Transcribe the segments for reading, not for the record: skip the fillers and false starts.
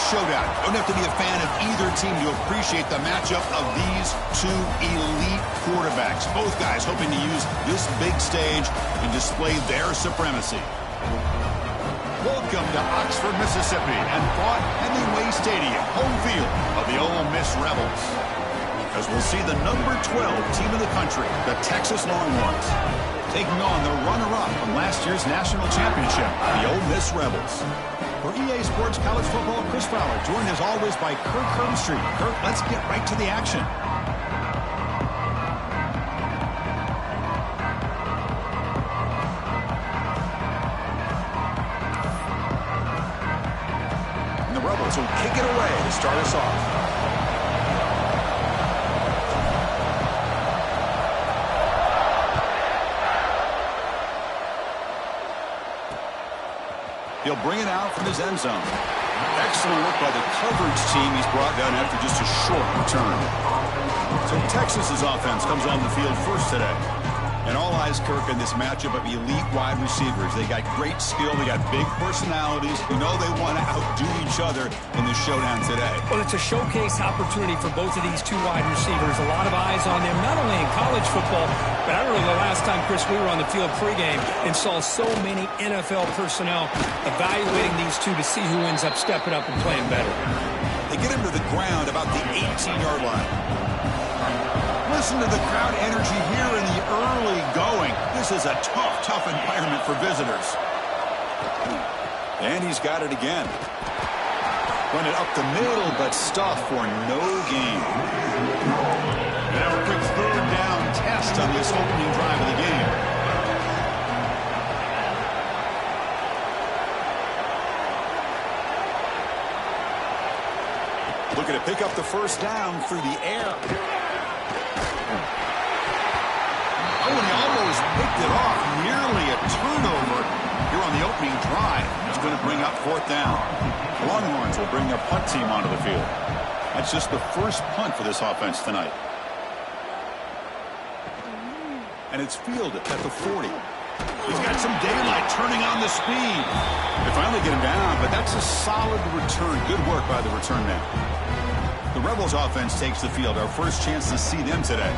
showdown. Don't have to be a fan of either team to appreciate the matchup of these two elite quarterbacks. Both guys hoping to use this big stage to display their supremacy. Welcome to Oxford, Mississippi, and Vaught Hemingway Stadium, home field of the Ole Miss Rebels. As we'll see the number 12 team in the country, the Texas Longhorns, taking on the runner-up from last year's national championship, the Ole Miss Rebels. For EA Sports College Football, Chris Fowler, joined as always by Kirk Herbstreit. Kirk, let's get right to the action. And the Rebels will kick it away to start us off. He'll bring it out from his end zone. Excellent work by the coverage team. He's brought down after just a short return. So Texas's offense comes on the field first today. And all eyes, Kirk, in this matchup of elite wide receivers. They got great skill. They got big personalities. You know they want to outdo each other in the showdown today. Well, it's a showcase opportunity for both of these two wide receivers. A lot of eyes on them, not only in college football, but I remember the last time, Chris, we were on the field pregame and saw so many NFL personnel evaluating these two to see who ends up stepping up and playing better. They get him to the ground about the 18-yard line. Listen to the crowd energy here in the early going. This is a tough environment for visitors. And he's got it again. Run it up the middle, but stuffed for no gain. Now a quick third down test on this opening drive of the game. Looking to pick up the first down through the air. Oh, and he almost picked it off. Nearly a turnover here on the opening drive. It's going to bring up fourth down. Longhorns will bring their punt team onto the field. That's just the first punt for this offense tonight. And it's fielded at the 40. He's got some daylight turning on the speed. They finally get him down, but that's a solid return. Good work by the return man. The Rebels offense takes the field. Our first chance to see them today.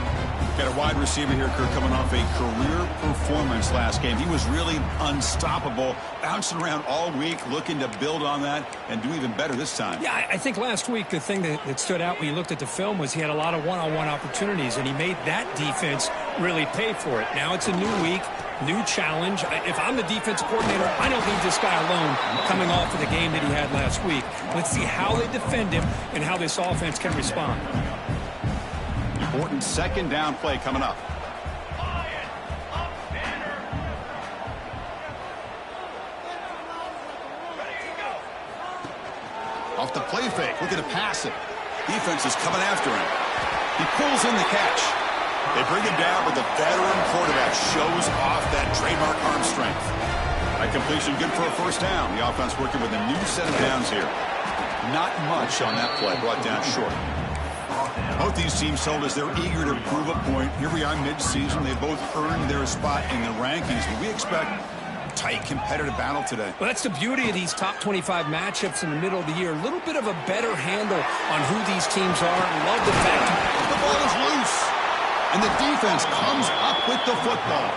Got a wide receiver here, Kirk, coming off a career performance last game. He was really unstoppable, bouncing around all week, looking to build on that and do even better this time. Yeah, I think last week the thing that stood out when you looked at the film was he had a lot of one-on-one opportunities, and he made that defense really pay for it. Now it's a new week, new challenge. If I'm the defensive coordinator, I don't leave this guy alone coming off of the game that he had last week. Let's see how they defend him and how this offense can respond. Important second down play coming up. Off the play fake, looking to pass it. Defense is coming after him. He pulls in the catch. They bring him down, but the veteran quarterback shows off that trademark arm strength. That completion good for a first down. The offense working with a new set of downs here. Not much on that play, brought down short. Both these teams told us they're eager to prove a point. Here we are mid-season. They both earned their spot in the rankings. But we expect a tight, competitive battle today. Well, that's the beauty of these top 25 matchups in the middle of the year. A little bit of a better handle on who these teams are. Love the fact the ball is loose. And the defense comes up with the football.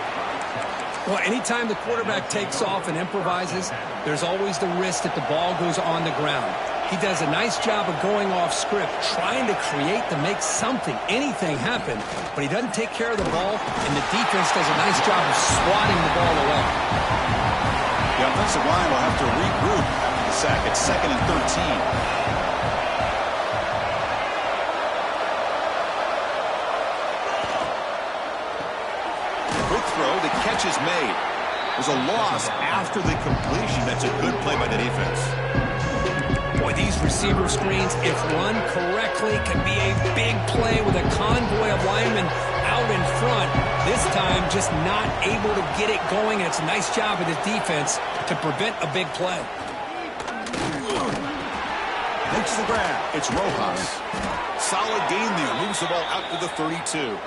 Well, anytime the quarterback takes off and improvises, there's always the risk that the ball goes on the ground. He does a nice job of going off script, trying to create to make something, anything happen, but he doesn't take care of the ball, and the defense does a nice job of swatting the ball away. The offensive line will have to regroup after the sack. It's 2nd and 13. Quick throw, the catch is made. There's a loss after the completion. That's a good play by the defense. Boy, these receiver screens, if run correctly, can be a big play with a convoy of linemen out in front. This time, just not able to get it going. It's a nice job of the defense to prevent a big play. Makes the grab. It's Rojas. Solid gain there. Moves the ball out to the 32.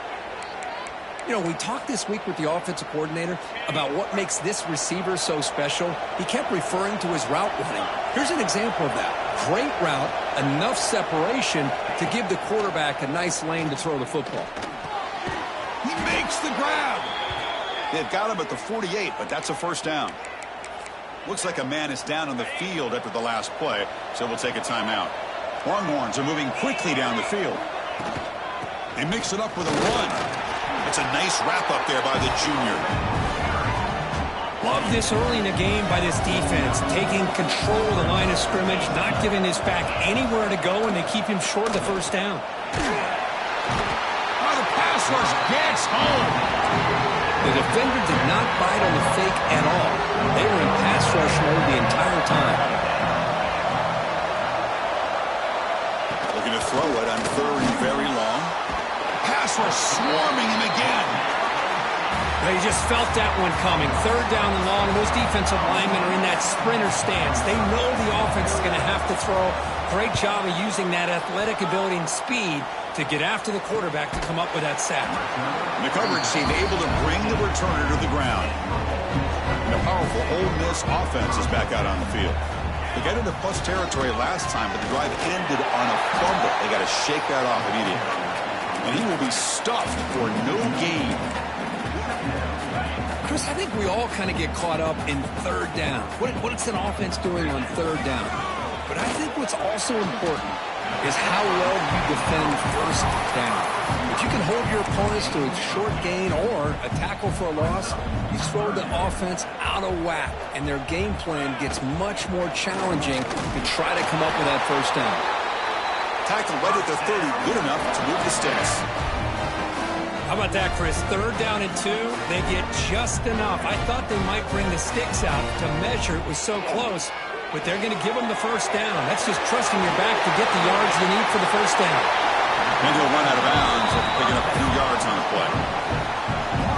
You know, we talked this week with the offensive coordinator about what makes this receiver so special. He kept referring to his route running. Here's an example of that. Great route, enough separation to give the quarterback a nice lane to throw the football. He makes the grab. They've got him at the 48, but that's a first down. Looks like a man is down on the field after the last play, so we'll take a timeout. Longhorns are moving quickly down the field. They mix it up with a run. It's a nice wrap-up there by the junior. Love this early in the game by this defense, taking control of the line of scrimmage, not giving this back anywhere to go, and they keep him short of the first down. Oh, the pass rush gets home. The defender did not bite on the fake at all. They were in pass rush mode the entire time. Looking to throw it on third and very long. Pass rush swarming him again. They just felt that one coming. Third down and long. Those defensive linemen are in that sprinter stance. They know the offense is going to have to throw. Great job of using that athletic ability and speed to get after the quarterback to come up with that sack. And the coverage team able to bring the returner to the ground. And a powerful Ole Miss offense is back out on the field. They got into plus territory last time, but the drive ended on a fumble. They got to shake that off immediately. And he will be stuffed for no gain. Chris, I think we all kind of get caught up in third down. What's an offense doing on third down? But I think what's also important is how well you defend first down. If you can hold your opponents to a short gain or a tackle for a loss, you throw the offense out of whack, and their game plan gets much more challenging to try to come up with that first down. Tackle right at the 30, good enough to move the sticks. How about that, Chris? Third down and 2, they get just enough. I thought they might bring the sticks out to measure. It was so close, but they're going to give them the first down. That's just trusting your back to get the yards you need for the first down. And he'll run out of bounds after picking up 2 yards on the play.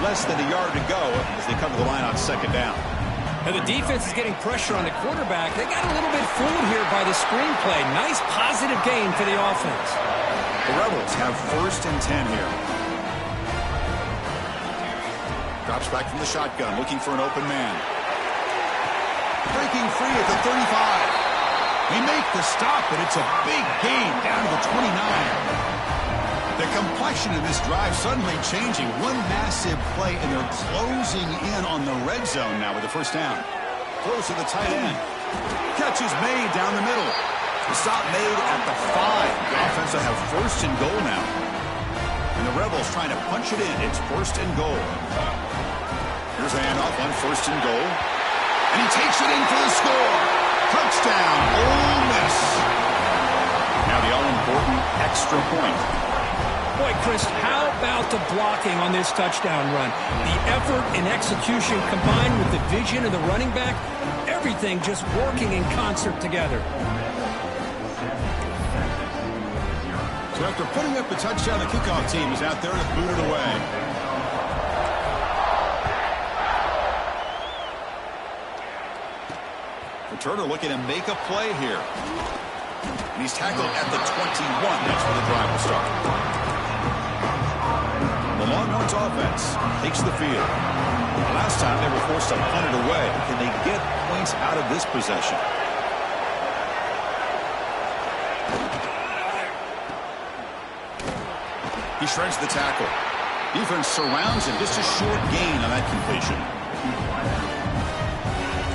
Less than a yard to go as they come to the line on second down. Now the defense is getting pressure on the quarterback. They got a little bit fooled here by the screenplay. Nice positive gain for the offense. The Rebels have first and 10 here. Drops back from the shotgun, looking for an open man. Breaking free at the 35. They make the stop, but it's a big gain down to the 29. The complexion of this drive suddenly changing. One massive play, and they're closing in on the red zone now with the first down. Throws to the tight end. Catch is made down the middle. The stop made at the 5. The offense will have first and goal now. And the Rebels trying to punch it in. It's first and goal. Here's a handoff on first and goal. And he takes it in for the score. Touchdown, Ole Miss. Now the all-important extra point. Boy, Chris, how about the blocking on this touchdown run? The effort and execution combined with the vision of the running back, everything just working in concert together. So after putting up the touchdown, the kickoff team is out there to boot it away. Returner looking to make a play here. And he's tackled at the 21. That's where the drive will start. The Longhorns offense takes the field. Last time they were forced to punt it away. Can they get points out of this possession? He shreds the tackle. Defense surrounds him. Just a short gain on that completion.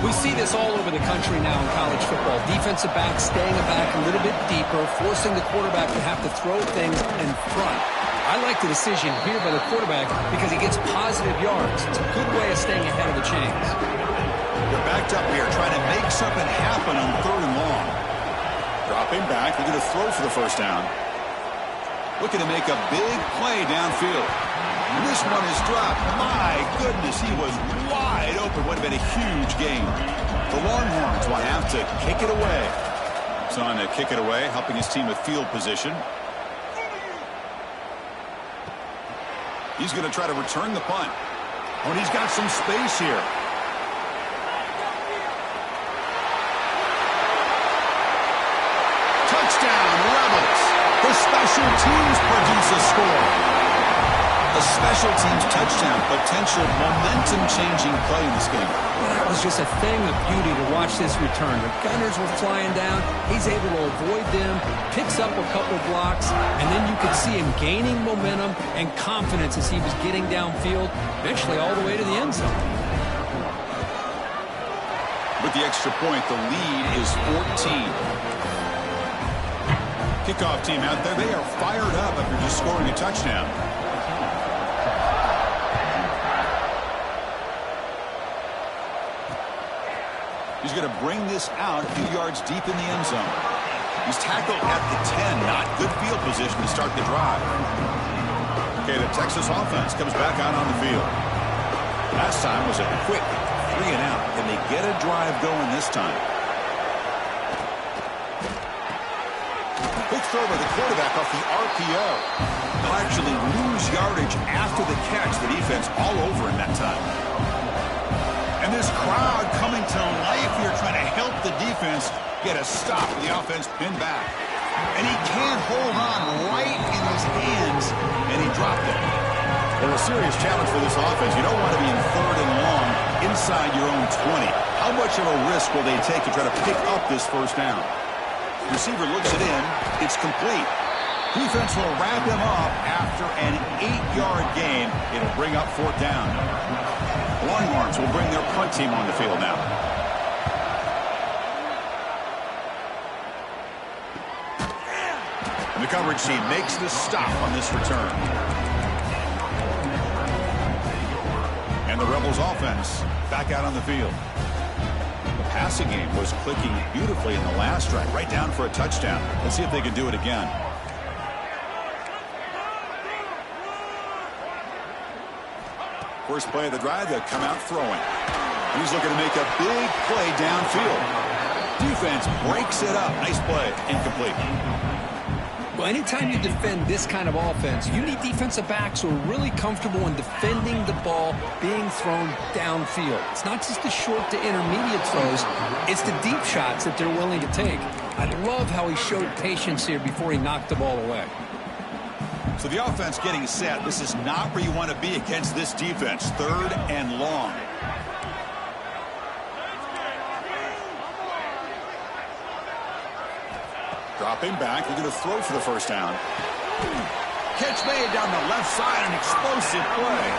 We see this all over the country now in college football. Defensive backs staying back a little bit deeper, forcing the quarterback to have to throw things in front. I like the decision here by the quarterback because he gets positive yards. It's a good way of staying ahead of the chains. They're backed up here, trying to make something happen on third and long. Dropping back, they're going to throw for the first down. Looking to make a big play downfield. And this one is dropped. My goodness, he was wide open. Would have been a huge gain. The Longhorns will have to kick it away. It's on to kick it away, helping his team with field position. He's going to try to return the punt. Oh, and he's got some space here. Touchdown, Rebels. The special teams produce a score. A special teams touchdown, potential momentum-changing play in this game. Well, that was just a thing of beauty to watch this return. The Gunners were flying down. He's able to avoid them, picks up a couple blocks, and then you could see him gaining momentum and confidence as he was getting downfield, eventually all the way to the end zone. With the extra point, the lead is 14. Kickoff team out there, they are fired up after just scoring a touchdown. He's going to bring this out a few yards deep in the end zone. He's tackled at the 10. Not good field position to start the drive. Okay, the Texas offense comes back out on the field. Last time was a quick 3 and out. Can they get a drive going this time? Quick throw by the quarterback off the RPO. He'll actually lose yardage after the catch. The defense all over in that time. And this crowd coming to life here trying to help the defense get a stop with the offense pinned back. And he can't hold on right in his hands, and he dropped it. Well, a serious challenge for this offense. You don't want to be in 3rd and long inside your own 20. How much of a risk will they take to try to pick up this first down? Receiver looks it in. It's complete. Defense will wrap him up after an 8-yard gain. It'll bring up 4th down. Longhorns will bring their punt team on the field now. And the coverage team makes the stop on this return. And the Rebels offense back out on the field. The passing game was clicking beautifully in the last drive, right down for a touchdown. Let's see if they can do it again. First play of the drive, they'll come out throwing. And he's looking to make a big play downfield. Defense breaks it up. Nice play. Incomplete. Well, anytime you defend this kind of offense, you need defensive backs who are really comfortable in defending the ball being thrown downfield. It's not just the short to intermediate throws. It's the deep shots that they're willing to take. I love how he showed patience here before he knocked the ball away. So the offense getting set. This is not where you want to be against this defense. 3rd and long. Dropping back. They're going to throw for the first down. Catch made down the left side. An explosive play.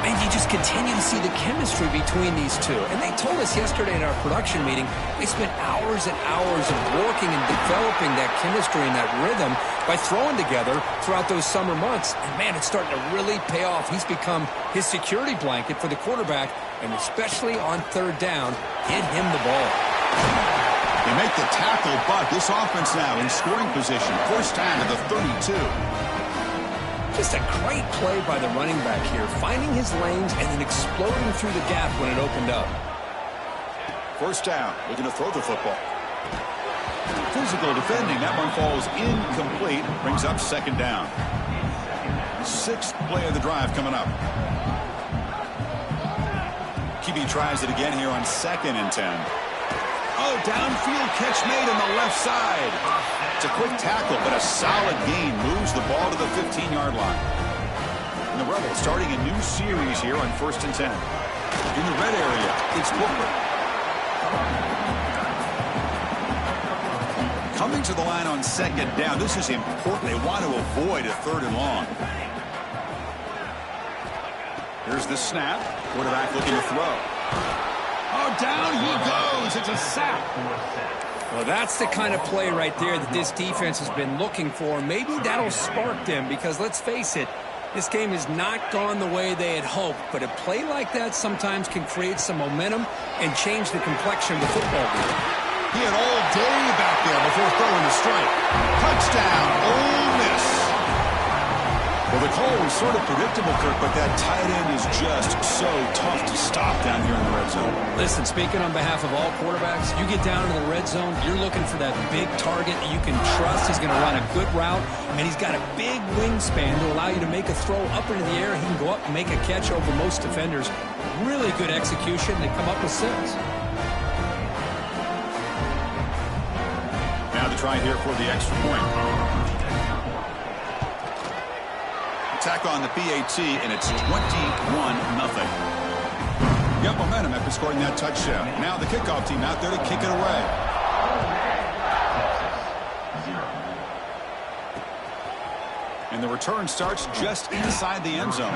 And you just continue to see the chemistry between these two. And they told us yesterday in our production meeting, they spent hours and hours of working and developing that chemistry and that rhythm by throwing together throughout those summer months. And, man, it's starting to really pay off. He's become his security blanket for the quarterback, and especially on 3rd down, get him the ball. They make the tackle, but this offense now in scoring position. First down to the 32. Just a great play by the running back here, finding his lanes and then exploding through the gap when it opened up. First down, looking to throw the football. Physical defending, that one falls incomplete, brings up 2nd down. 6th play of the drive coming up. QB tries it again here on 2nd and 10. Oh, downfield catch made on the left side. It's a quick tackle, but a solid gain moves the ball to the 15-yard line. And the Rebels starting a new series here on 1st and 10. In the red area, it's Booker. Coming to the line on 2nd down. This is important. They want to avoid a 3rd and long. Here's the snap. Quarterback looking to throw. Oh, down he goes. It's a sack. Well, that's the kind of play right there that this defense has been looking for. Maybe that'll spark them because, let's face it, this game has not gone the way they had hoped. But a play like that sometimes can create some momentum and change the complexion of the football game. He had all day back there before throwing the strike. Touchdown, Ole Miss. Well, the call was sort of predictable, Kirk, but that tight end is just so tough to stop down here in the red zone. Listen, speaking on behalf of all quarterbacks, you get down to the red zone, you're looking for that big target that you can trust is going to run a good route, and he's got a big wingspan to allow you to make a throw up into the air. He can go up and make a catch over most defenders. Really good execution. They come up with 6. Now to try here for the extra point. Tack on the PAT, and it's 21-0. Got momentum after scoring that touchdown. Now the kickoff team out there to kick it away. And the return starts just inside the end zone.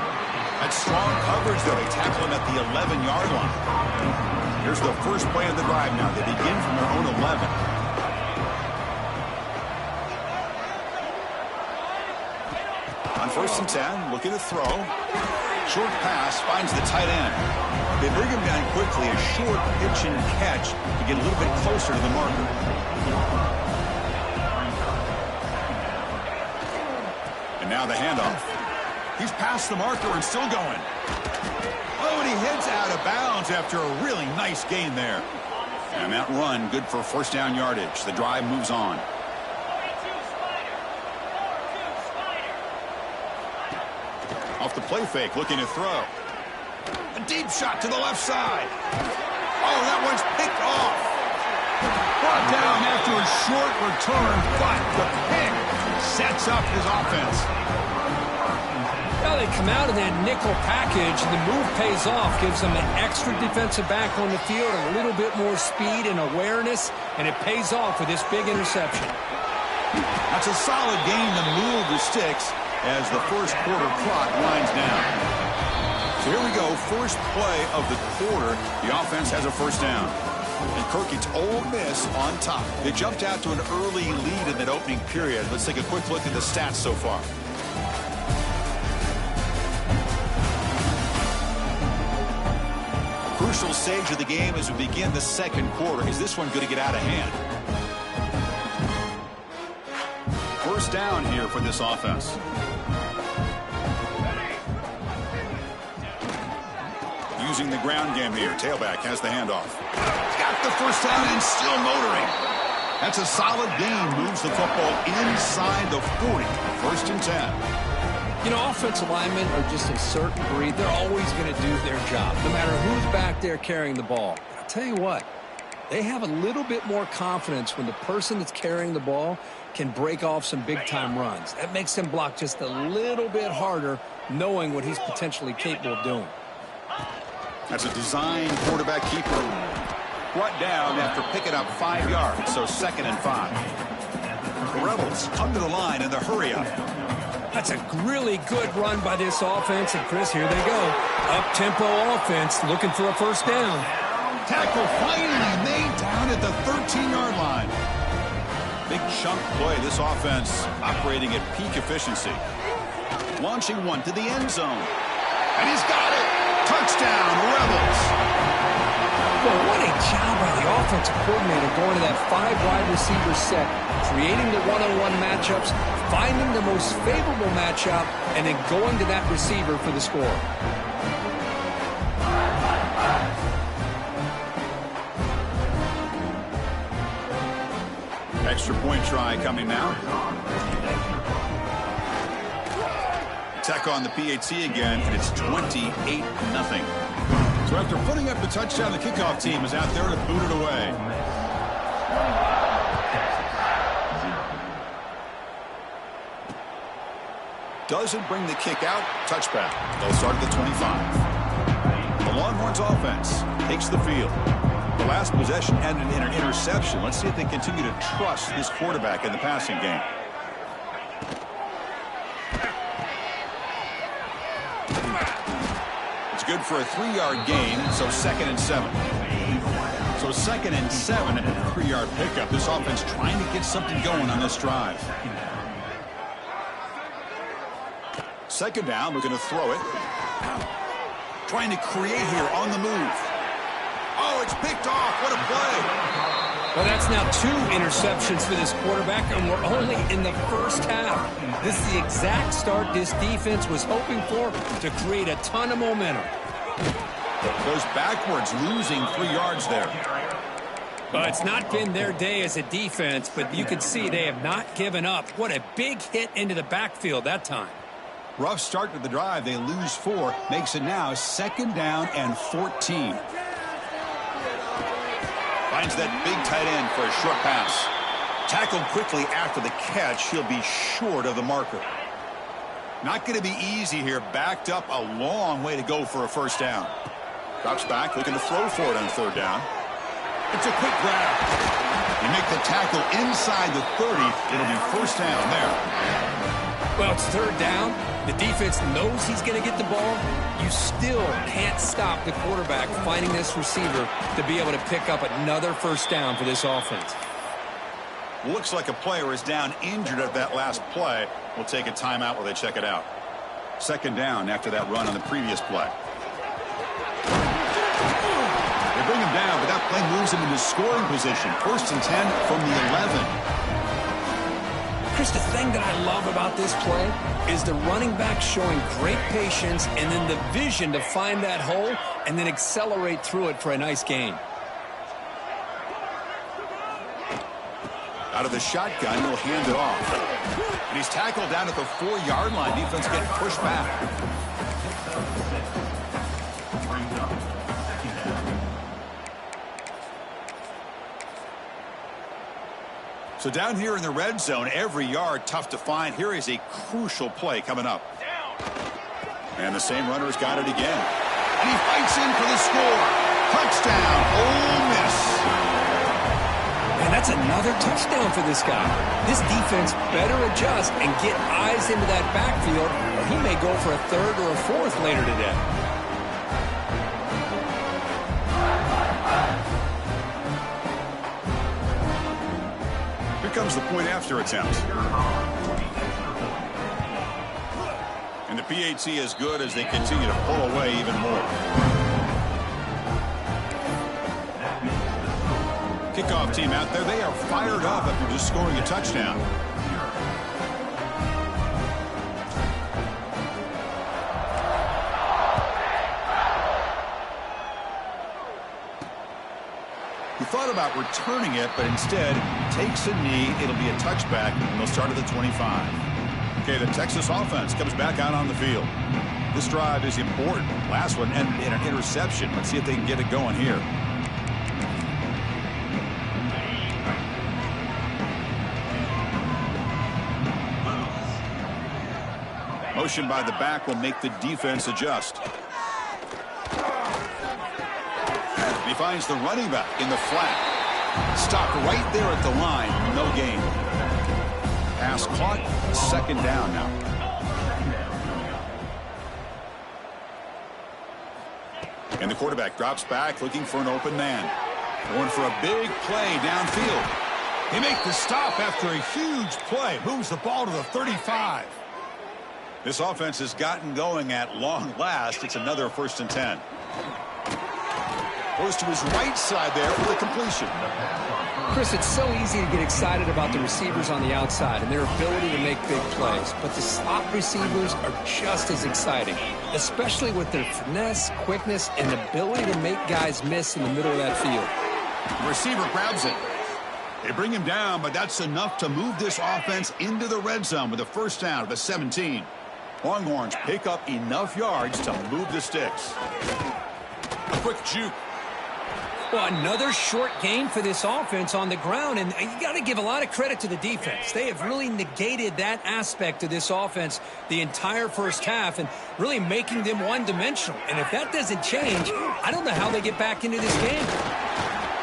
That's strong coverage, though. They tackle him at the 11-yard line. Here's the first play of the drive now. They begin from their own 11. On 1st and 10, looking to throw. Short pass finds the tight end. They bring him down quickly. A short pitch and catch to get a little bit closer to the marker. And now the handoff. He's past the marker and still going. Oh, and he heads out of bounds after a really nice gain there. And that run, good for first down yardage. The drive moves on. Off the play fake, looking to throw. A deep shot to the left side. Oh, that one's picked off. Brought down after a short return, but the pick sets up his offense. Well, they come out in that nickel package, and the move pays off, gives them an extra defensive back on the field, a little bit more speed and awareness, and it pays off with this big interception. That's a solid game to move the sticks as the first quarter clock winds down. So here we go, first play of the quarter. The offense has a first down. And Kirk, it's Ole Miss on top. They jumped out to an early lead in that opening period. Let's take a quick look at the stats so far. Crucial stage of the game as we begin the second quarter. Is this one going to get out of hand? First down here for this offense. Using the ground game here. Tailback has the handoff. Got the first down and still motoring. That's a solid gain. Moves the football inside the 40. 1st and 10. You know, offensive linemen are just a certain breed. They're always going to do their job, no matter who's back there carrying the ball. I'll tell you what, they have a little bit more confidence when the person that's carrying the ball can break off some big-time runs. That makes them block just a little bit harder, knowing what he's potentially capable of doing. That's a design quarterback keeper. Brought down after picking up 5 yards, so 2nd and 5. The Rebels come to the line in the hurry-up. That's a really good run by this offense. And, Chris, here they go. Up-tempo offense looking for a first down. Tackle finally made down at the 13-yard line. Big chunk play. This offense operating at peak efficiency. Launching one to the end zone. And he's got it. Touchdown, Rebels. Well, what a job by the offensive coordinator going to that 5-wide receiver set, creating the one-on-one matchups, finding the most favorable matchup, and then going to that receiver for the score. Extra point try coming now. Attack on the PAT again, and it's 28-0. So after putting up the touchdown, the kickoff team is out there to boot it away. Doesn't bring the kick out. Touchback. They'll start at the 25. The Longhorns offense takes the field. The last possession ended in an interception. Let's see if they continue to trust this quarterback in the passing game. It's good for a 3-yard gain, so 2nd and 7. So 2nd and 7 and a 3-yard pickup. This offense trying to get something going on this drive. 2nd down, looking to throw it. Trying to create here on the move. Oh, it's picked off. What a play. Well, that's now 2 interceptions for this quarterback, and we're only in the first half. This is the exact start this defense was hoping for to create a ton of momentum. Goes backwards, losing 3 yards there. Well, it's not been their day as a defense, but you can see they have not given up. What a big hit into the backfield that time. Rough start to the drive. They lose 4. Makes it now 2nd down and 14. Finds that big tight end for a short pass. Tackled quickly after the catch. He'll be short of the marker. Not going to be easy here. Backed up a long way to go for a first down. Drops back, looking to throw for it on third down. It's a quick grab. You make the tackle inside the 30. It'll be first down there. Well, it's third down. The defense knows he's going to get the ball. You still can't stop the quarterback finding this receiver to be able to pick up another first down for this offense. Looks like a player is down injured at that last play. We'll take a timeout while they check it out. Second down after that run on the previous play. They bring him down, but that play moves him into scoring position. First and 10 from the 11. Chris, the thing that I love about this play is the running back showing great patience and then the vision to find that hole and then accelerate through it for a nice gain. Out of the shotgun, he'll hand it off. And he's tackled down at the 4-yard line. Defense getting pushed back. So down here in the red zone, every yard tough to find. Here is a crucial play coming up. And the same runner's got it again. And he fights in for the score. Touchdown, Ole Miss. And that's another touchdown for this guy. This defense better adjust and get eyes into that backfield, or he may go for a third or a fourth later today. Here comes the point after attempt. And the PAT is good as they continue to pull away even more. Kickoff team out there, they are fired up after just scoring a touchdown. He thought about returning it, but instead takes a knee. It'll be a touchback, and they'll start at the 25. Okay, the Texas offense comes back out on the field. This drive is important. Last one ended in an interception. Let's see if they can get it going here. Motion by the back will make the defense adjust. He finds the running back in the flat. Stopped right there at the line. No gain. Pass caught. Second down now. And the quarterback drops back looking for an open man. Going for a big play downfield. He makes the stop after a huge play. Moves the ball to the 35. This offense has gotten going at long last. It's another first and 10. Goes to his right side there for the completion. Chris, it's so easy to get excited about the receivers on the outside and their ability to make big plays. But the slot receivers are just as exciting, especially with their finesse, quickness, and ability to make guys miss in the middle of that field. The receiver grabs it. They bring him down, but that's enough to move this offense into the red zone with a first down at the 17. Longhorns pick up enough yards to move the sticks. A quick juke. Well, another short gain for this offense on the ground, and you got to give a lot of credit to the defense. They have really negated that aspect of this offense the entire first half and really making them one-dimensional. And if that doesn't change, I don't know how they get back into this game.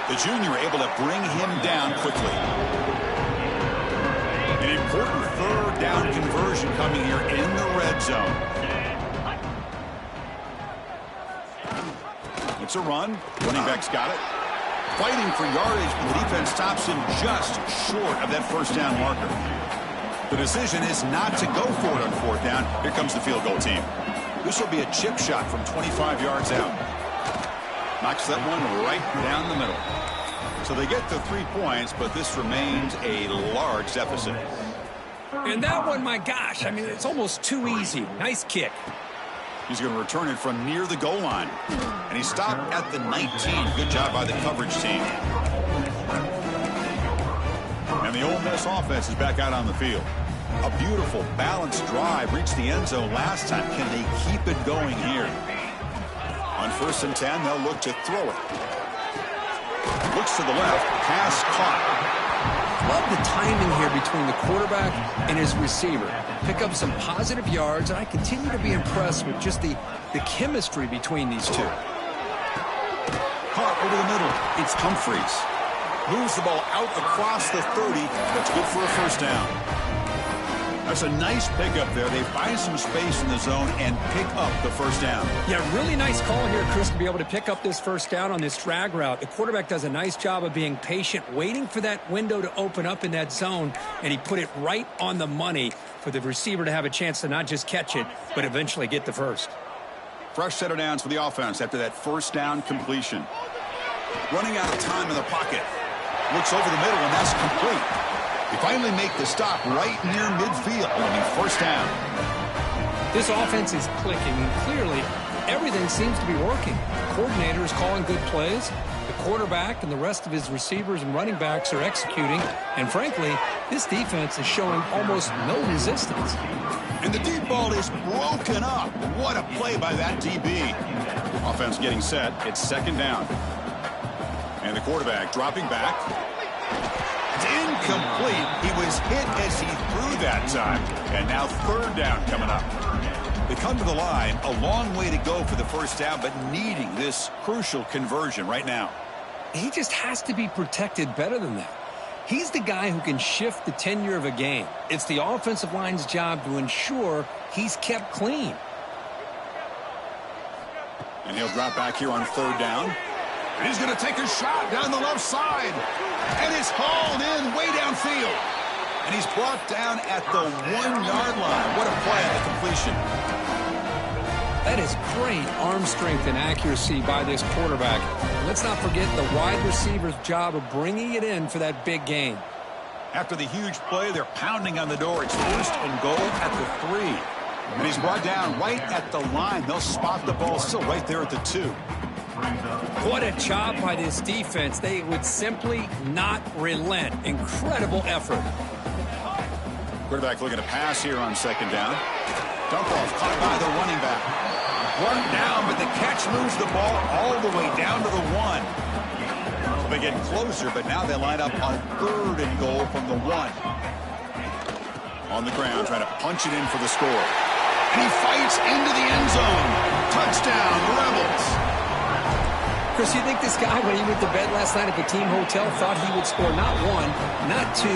The junior able to bring him down quickly. An important third down conversion coming here in the red zone. It's a run. Running back's got it. Fighting for yardage, but the defense stops him just short of that first down marker. The decision is not to go for it on fourth down. Here comes the field goal team. This will be a chip shot from 25 yards out. Knocks that one right down the middle. So they get the 3 points, but this remains a large deficit. And that one, my gosh, I mean, it's almost too easy. Nice kick. He's going to return it from near the goal line. And he stopped at the 19. Good job by the coverage team. And the Ole Miss offense is back out on the field. A beautiful, balanced drive. Reached the end zone last time. Can they keep it going here? On first and 10, they'll look to throw it. Looks to the left. Pass caught. Love the timing here between the quarterback and his receiver. Pick up some positive yards, and I continue to be impressed with just the chemistry between these two. Caught over the middle. It's Humphreys. Moves the ball out across the 30. That's good for a first down. That's a nice pickup there. They find some space in the zone and pick up the first down. Yeah, really nice call here, Chris, to be able to pick up this first down on this drag route. The quarterback does a nice job of being patient, waiting for that window to open up in that zone, and he put it right on the money for the receiver to have a chance to not just catch it, but eventually get the first. Fresh set of downs for the offense after that first down completion. Running out of time in the pocket. Looks over the middle, and that's complete. They finally make the stop right near midfield. It'll be first down. This offense is clicking, and clearly everything seems to be working. The coordinator is calling good plays. The quarterback and the rest of his receivers and running backs are executing. And frankly, this defense is showing almost no resistance. And the deep ball is broken up. What a play by that DB. Offense getting set. It's second down. And the quarterback dropping back. It's incomplete. He was hit as he threw that time. And now third down coming up. They come to the line. A long way to go for the first down, but needing this crucial conversion right now. He just has to be protected better than that. He's the guy who can shift the tenure of a game. It's the offensive line's job to ensure he's kept clean. And he'll drop back here on third down. And he's going to take a shot down the left side. And it's hauled in way downfield. And he's brought down at the 1-yard line. What a play at the completion. That is great arm strength and accuracy by this quarterback. Let's not forget the wide receiver's job of bringing it in for that big game. After the huge play, they're pounding on the door. It's first and goal at the 3. And he's brought down right at the line. They'll spot the ball still right there at the 2. What a job by this defense. They would simply not relent. Incredible effort. Quarterback looking to pass here on second down. Dump off caught by the running back. Run down, but the catch moves the ball all the way down to the 1. They get closer, but now they line up on third and goal from the 1. On the ground, trying to punch it in for the score. And he fights into the end zone. Touchdown, Rebels. Chris, you think this guy, when he went to bed last night at the team hotel, thought he would score not 1, not 2,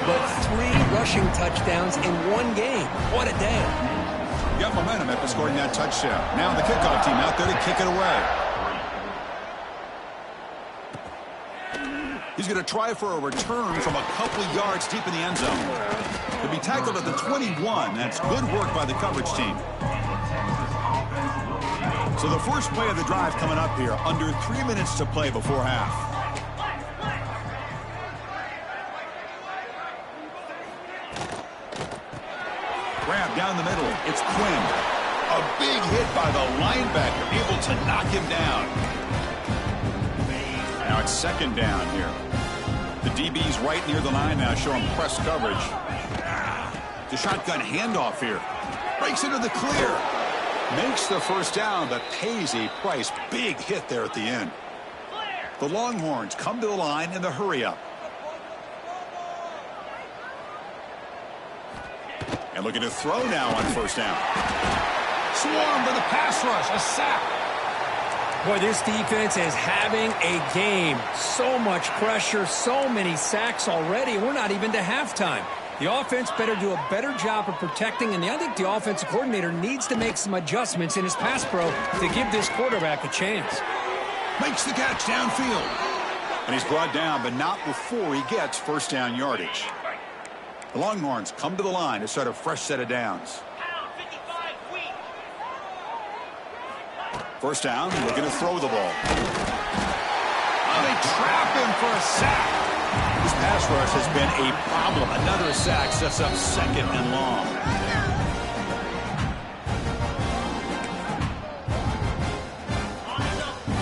but 3 rushing touchdowns in one game? What a day. Got momentum after scoring that touchdown. Now the kickoff team out there to kick it away. He's going to try for a return from a couple of yards deep in the end zone. He'll be tackled at the 21. That's good work by the coverage team. So the first play of the drive coming up here. Under 3 minutes to play before half. Grab down the middle. It's Quinn. A big hit by the linebacker. Able to knock him down. Now it's second down here. The DB's right near the line now, showing press coverage. The shotgun handoff here. Breaks into the clear. Makes the first down, but pays a price. Big hit there at the end. The Longhorns come to the line in the hurry-up. And looking to throw now on first down. Swarmed by the pass rush. A sack. Boy, this defense is having a game. So much pressure, so many sacks already. We're not even to halftime. The offense better do a better job of protecting, and I think the offensive coordinator needs to make some adjustments in his pass pro to give this quarterback a chance. Makes the catch downfield. And he's brought down, but not before he gets first down yardage. The Longhorns come to the line to start a fresh set of downs. First down, looking to throw the ball. Oh, they trap him for a sack. This pass rush has been a problem. Another sack sets up second and long.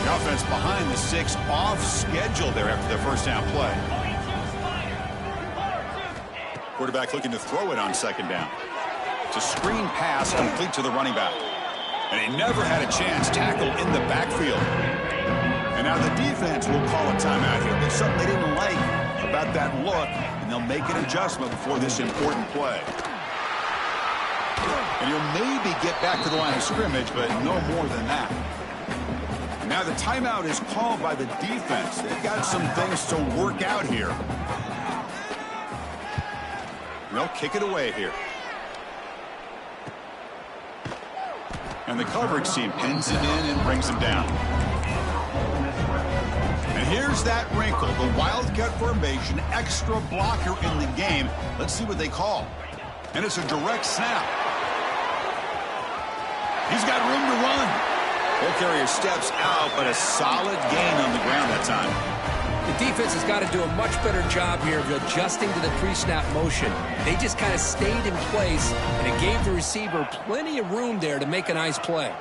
The offense behind the 6, off schedule there after the first down play. Quarterback looking to throw it on second down. It's a screen pass complete to the running back. And he never had a chance tackled in the backfield. And now the defense will call a timeout here. But something they didn't like about that look, and they'll make an adjustment before this important play. And he'll maybe get back to the line of scrimmage, but no more than that. Now the timeout is called by the defense. They've got some things to work out here. They'll kick it away here. And the coverage team pins it in and brings him down. And here's that wrinkle. The Wildcat formation, extra blocker in the game. Let's see what they call. And it's a direct snap. He's got room to run. Ball carrier steps out, but a solid gain on the ground that time. The defense has got to do a much better job here of adjusting to the pre-snap motion. They just kind of stayed in place, and it gave the receiver plenty of room there to make a nice play.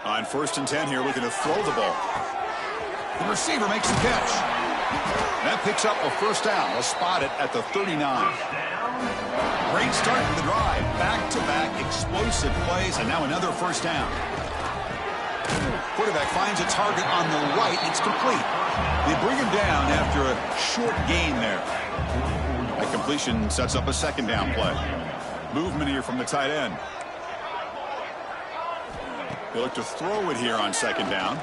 On 1st and 10 here, looking to throw the ball. The receiver makes the catch. That picks up a first down. They'll spot it at the 39. Great start to the drive. Back-to-back explosive plays, and now another first down. Quarterback finds a target on the right. It's complete. They bring him down after a short gain there. That completion sets up a second down play. Movement here from the tight end. They look to throw it here on second down.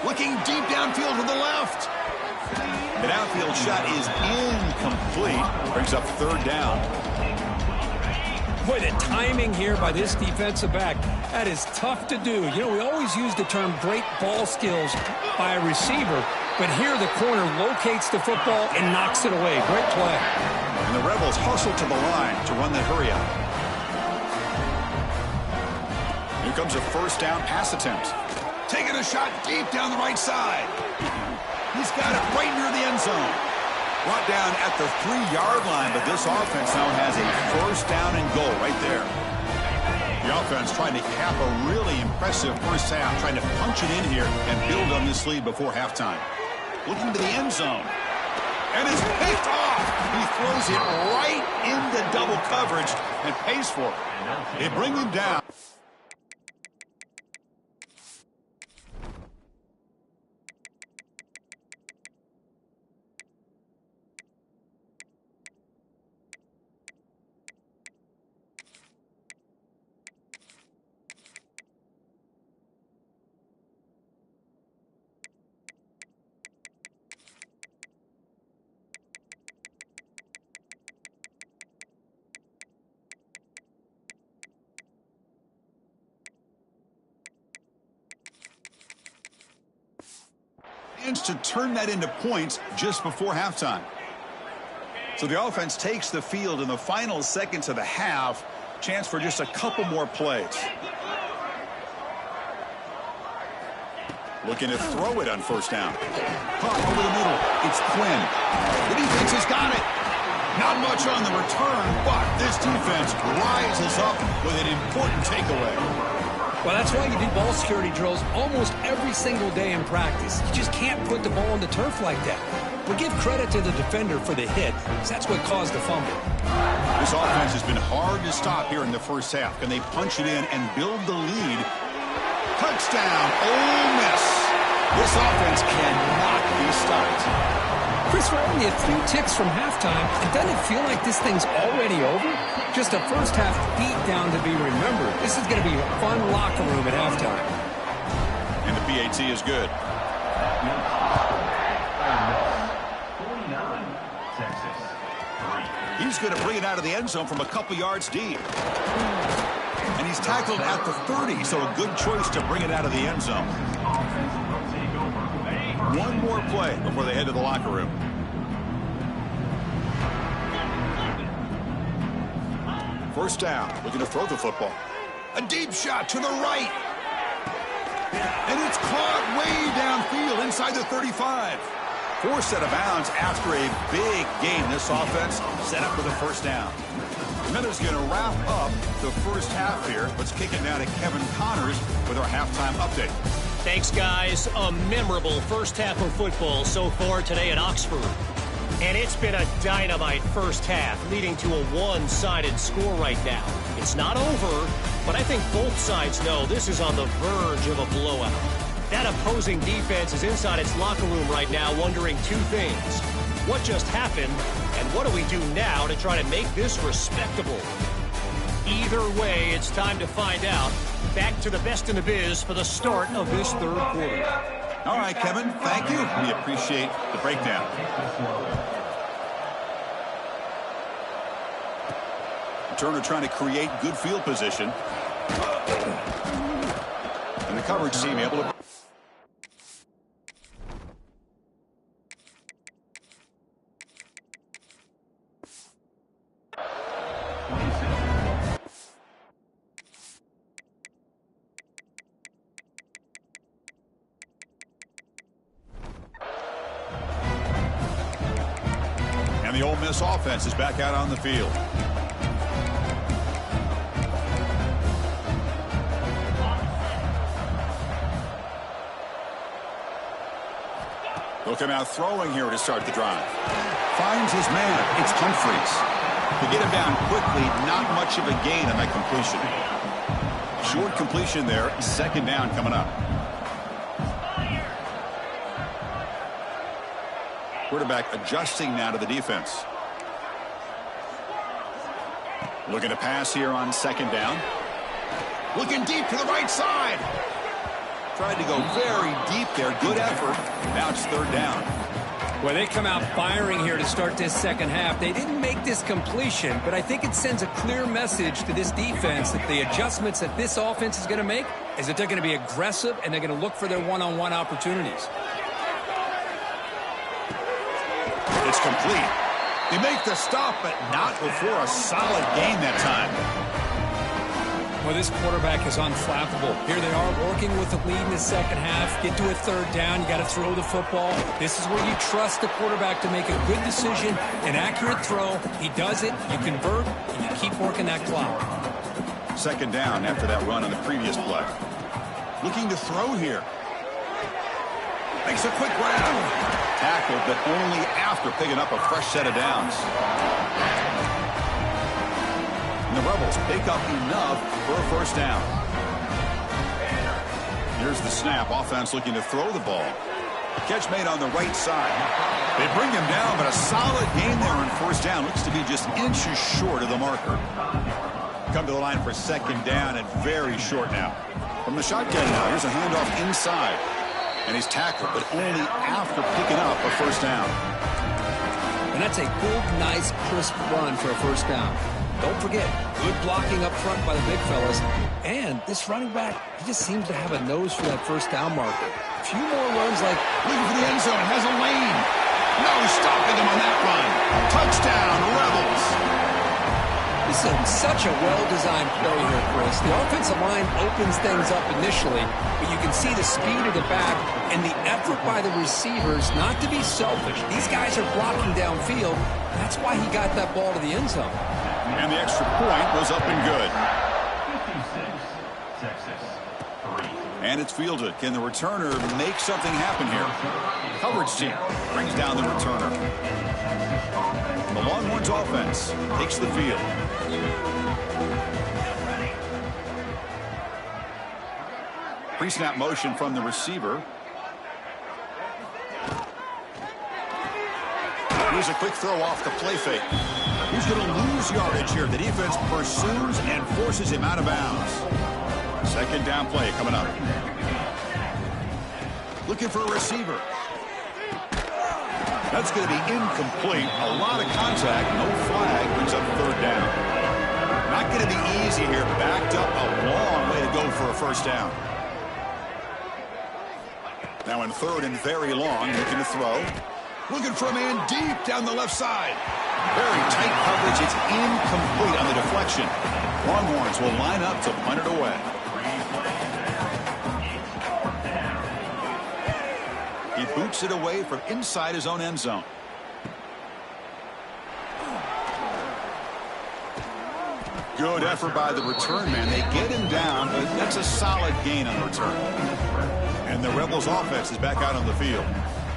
Looking deep downfield to the left. The downfield shot is incomplete. Brings up third down. Boy, the timing here by this defensive back, that is tough to do. You know, we always use the term great ball skills by a receiver, but here the corner locates the football and knocks it away. Great play. And the Rebels hustle to the line to run that hurry up. Here comes a first down pass attempt. Taking a shot deep down the right side. He's got it right near the end zone. Brought down at the 3-yard line, but this offense now has a first down and goal right there. The offense trying to cap a really impressive first half, trying to punch it in here and build on this lead before halftime. Looking to the end zone. And it's picked off. He throws it right into double coverage and pays for it. They bring him down. To turn that into points just before halftime. So the offense takes the field in the final seconds of the half. Chance for just a couple more plays. Looking to throw it on first down. Pop over the middle. It's Quinn. The defense has got it. Not much on the return, but this defense rises up with an important takeaway. Well, that's why you do ball security drills almost every single day in practice. You just can't put the ball on the turf like that. But give credit to the defender for the hit, because that's what caused the fumble. This offense has been hard to stop here in the first half. Can they punch it in and build the lead? Touchdown, Ole Miss. This offense cannot be stopped. Chris, we're only a few ticks from halftime, and doesn't it feel like this thing's already over? Just a first half beatdown to be remembered. This is going to be a fun locker room at halftime. And the PAT is good. He's going to bring it out of the end zone from a couple yards deep. And he's tackled at the 30, so a good choice to bring it out of the end zone. One more play before they head to the locker room. First down, looking to throw the football. A deep shot to the right. And it's caught way downfield inside the 35. Forced out of bounds after a big game. This offense set up for the first down. Miller's going to wrap up the first half here. Let's kick it now to Kevin Connors with our halftime update. Thanks, guys. A memorable first half of football so far today at Oxford. And it's been a dynamite first half, leading to a one-sided score right now. It's not over, but I think both sides know this is on the verge of a blowout. That opposing defense is inside its locker room right now wondering two things. What just happened, and what do we do now to try to make this respectable? Either way, it's time to find out. Back to the best in the biz for the start of this third quarter. All right, Kevin, thank you. We appreciate the breakdown. Turner trying to create good field position. And the coverage team able to... And the Ole Miss offense is back out on the field. He'll come out throwing here to start the drive. Finds his man. It's Humphreys. To get him down quickly, not much of a gain on that completion. Short completion there. Second down coming up. Quarterback adjusting now to the defense. Looking to pass here on second down. Looking deep to the right side. Tried to go very deep there. Good effort. Now it's third down. Well, they come out firing here to start this second half. They didn't make this completion, but I think it sends a clear message to this defense that the adjustments that this offense is going to make is that they're going to be aggressive and they're going to look for their one-on-one opportunities. It's complete. They make the stop, but not before a solid gain that time. Well, this quarterback is unflappable. Here they are working with the lead in the second half. Get to a third down. You got to throw the football. This is where you trust the quarterback to make a good decision, an accurate throw. He does it. You convert, and you keep working that clock. Second down after that run on the previous play. Looking to throw here. Makes a quick grab. Tackled, but only after picking up a fresh set of downs. And the Rebels pick up enough for a first down. Here's the snap. Offense looking to throw the ball. Catch made on the right side. They bring him down, but a solid gain there on first down. Looks to be just inches short of the marker. Come to the line for second down and very short now. From the shotgun now, here's a handoff inside. And he's tackled, but only after picking up a first down. And that's a good, nice, crisp run for a first down. Don't forget, good blocking up front by the big fellas. And this running back, he just seems to have a nose for that first down marker. A few more runs like... Looking for the end zone, has a lane. No stopping him on that run. Touchdown, Rebels. This is such a well-designed play here, Chris. The offensive line opens things up initially, but you can see the speed of the back and the effort by the receivers not to be selfish. These guys are blocking downfield. That's why he got that ball to the end zone. And the extra point was up and good. And it's fielded. Can the returner make something happen here? Coverage team brings down the returner. The Longhorns offense takes the field. Pre-snap motion from the receiver. Here's a quick throw off the play fake. He's going to lose yardage here. The defense pursues and forces him out of bounds. Second down play coming up. Looking for a receiver. That's going to be incomplete. A lot of contact. No flag. Brings up third down. Not going to be easy here. Backed up a long way to go for a first down. Now in third and very long. Looking to throw. Looking for a man deep down the left side. Very tight coverage. It's incomplete on the deflection. Longhorns will line up to punt it away. He boots it away from inside his own end zone. Good effort by the return man. They get him down, but that's a solid gain on the return. And the Rebels offense is back out on the field,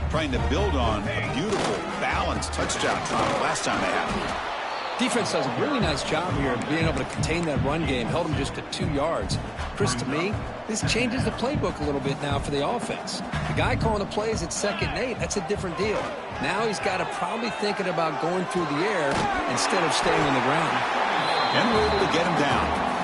trying to build on a beautiful, balanced touchdown drive last time they had it. Defense does a really nice job here of being able to contain that run game, held them just to 2 yards. Chris, to me, this changes the playbook a little bit now for the offense. The guy calling the plays at 2nd and 8, that's a different deal. Now he's got to probably thinking about going through the air instead of staying on the ground. And we're able to get him down.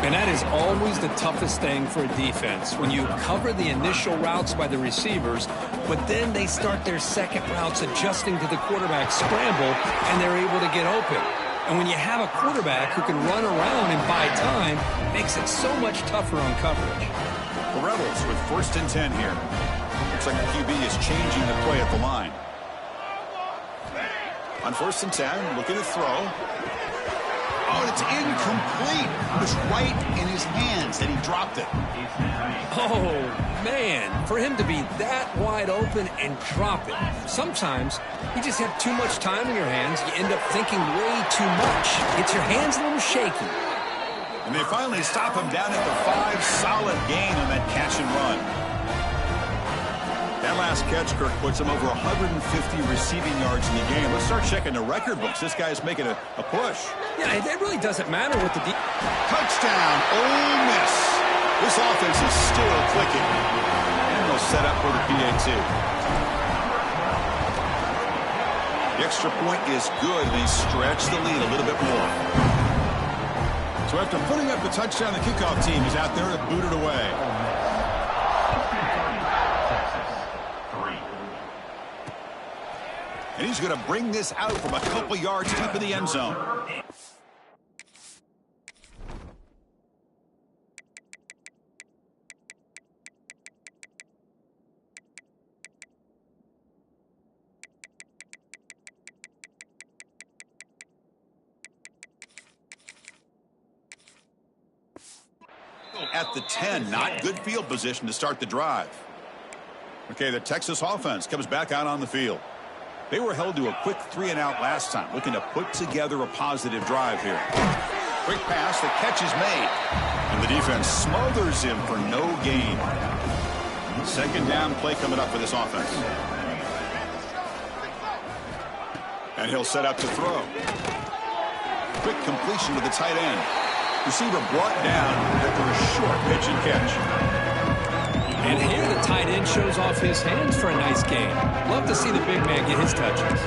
And that is always the toughest thing for a defense, when you cover the initial routes by the receivers, but then they start their second routes adjusting to the quarterback scramble, and they're able to get open. And when you have a quarterback who can run around and buy time, it makes it so much tougher on coverage. The Rebels with 1st and 10 here. Looks like the QB is changing the play at the line. On 1st and 10, looking to throw. Oh, it's incomplete. It was right in his hands, and he dropped it. Oh, man, for him to be that wide open and drop it. Sometimes you just have too much time in your hands. You end up thinking way too much. Gets your hands a little shaky. And they finally stop him down at the 5. Solid gain on that catch and run. That last catch, Kirk, puts him over 150 receiving yards in the game. Let's start checking the record books. This guy's making a push. Yeah, it really doesn't matter what the touchdown, Ole Miss. This offense is still clicking. And they'll set up for the PAT. The extra point is good, and they stretch the lead a little bit more. So after putting up the touchdown, the kickoff team is out there to boot it away. And he's going to bring this out from a couple yards deep in the end zone. At the 10, not good field position to start the drive. Okay, the Texas offense comes back out on the field. They were held to a quick 3-and-out last time, looking to put together a positive drive here. Quick pass, the catch is made. And the defense smothers him for no gain. 2nd down play coming up for this offense. And he'll set up to throw. Quick completion to the tight end. Receiver brought down after a short pitch and catch. And here the tight end shows off his hands for a nice gain. Love to see the big man get his touches.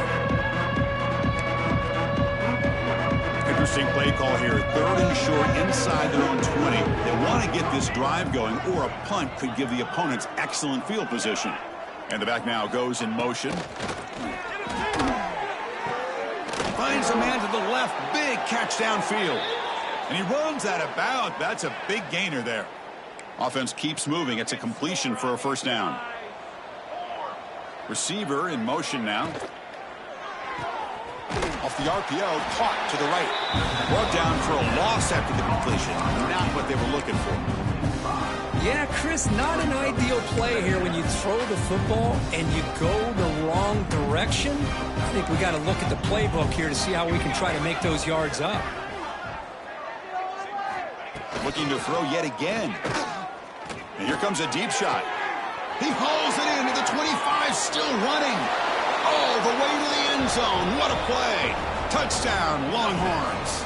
Interesting play call here. 3rd and short inside their own 20. They want to get this drive going, or a punt could give the opponents excellent field position. And the back now goes in motion. Finds a man to the left. Big catch downfield. And he runs out of bounds. That's a big gainer there. Offense keeps moving. It's a completion for a 1st down. Receiver in motion now. Off the RPO, caught to the right. Brought down for a loss after the completion. Not what they were looking for. Yeah, Chris, not an ideal play here when you throw the football and you go the wrong direction. I think we got to look at the playbook here to see how we can try to make those yards up. Looking to throw yet again. And here comes a deep shot. He hauls it into the 25, still running. All the way to the end zone. What a play. Touchdown, Longhorns.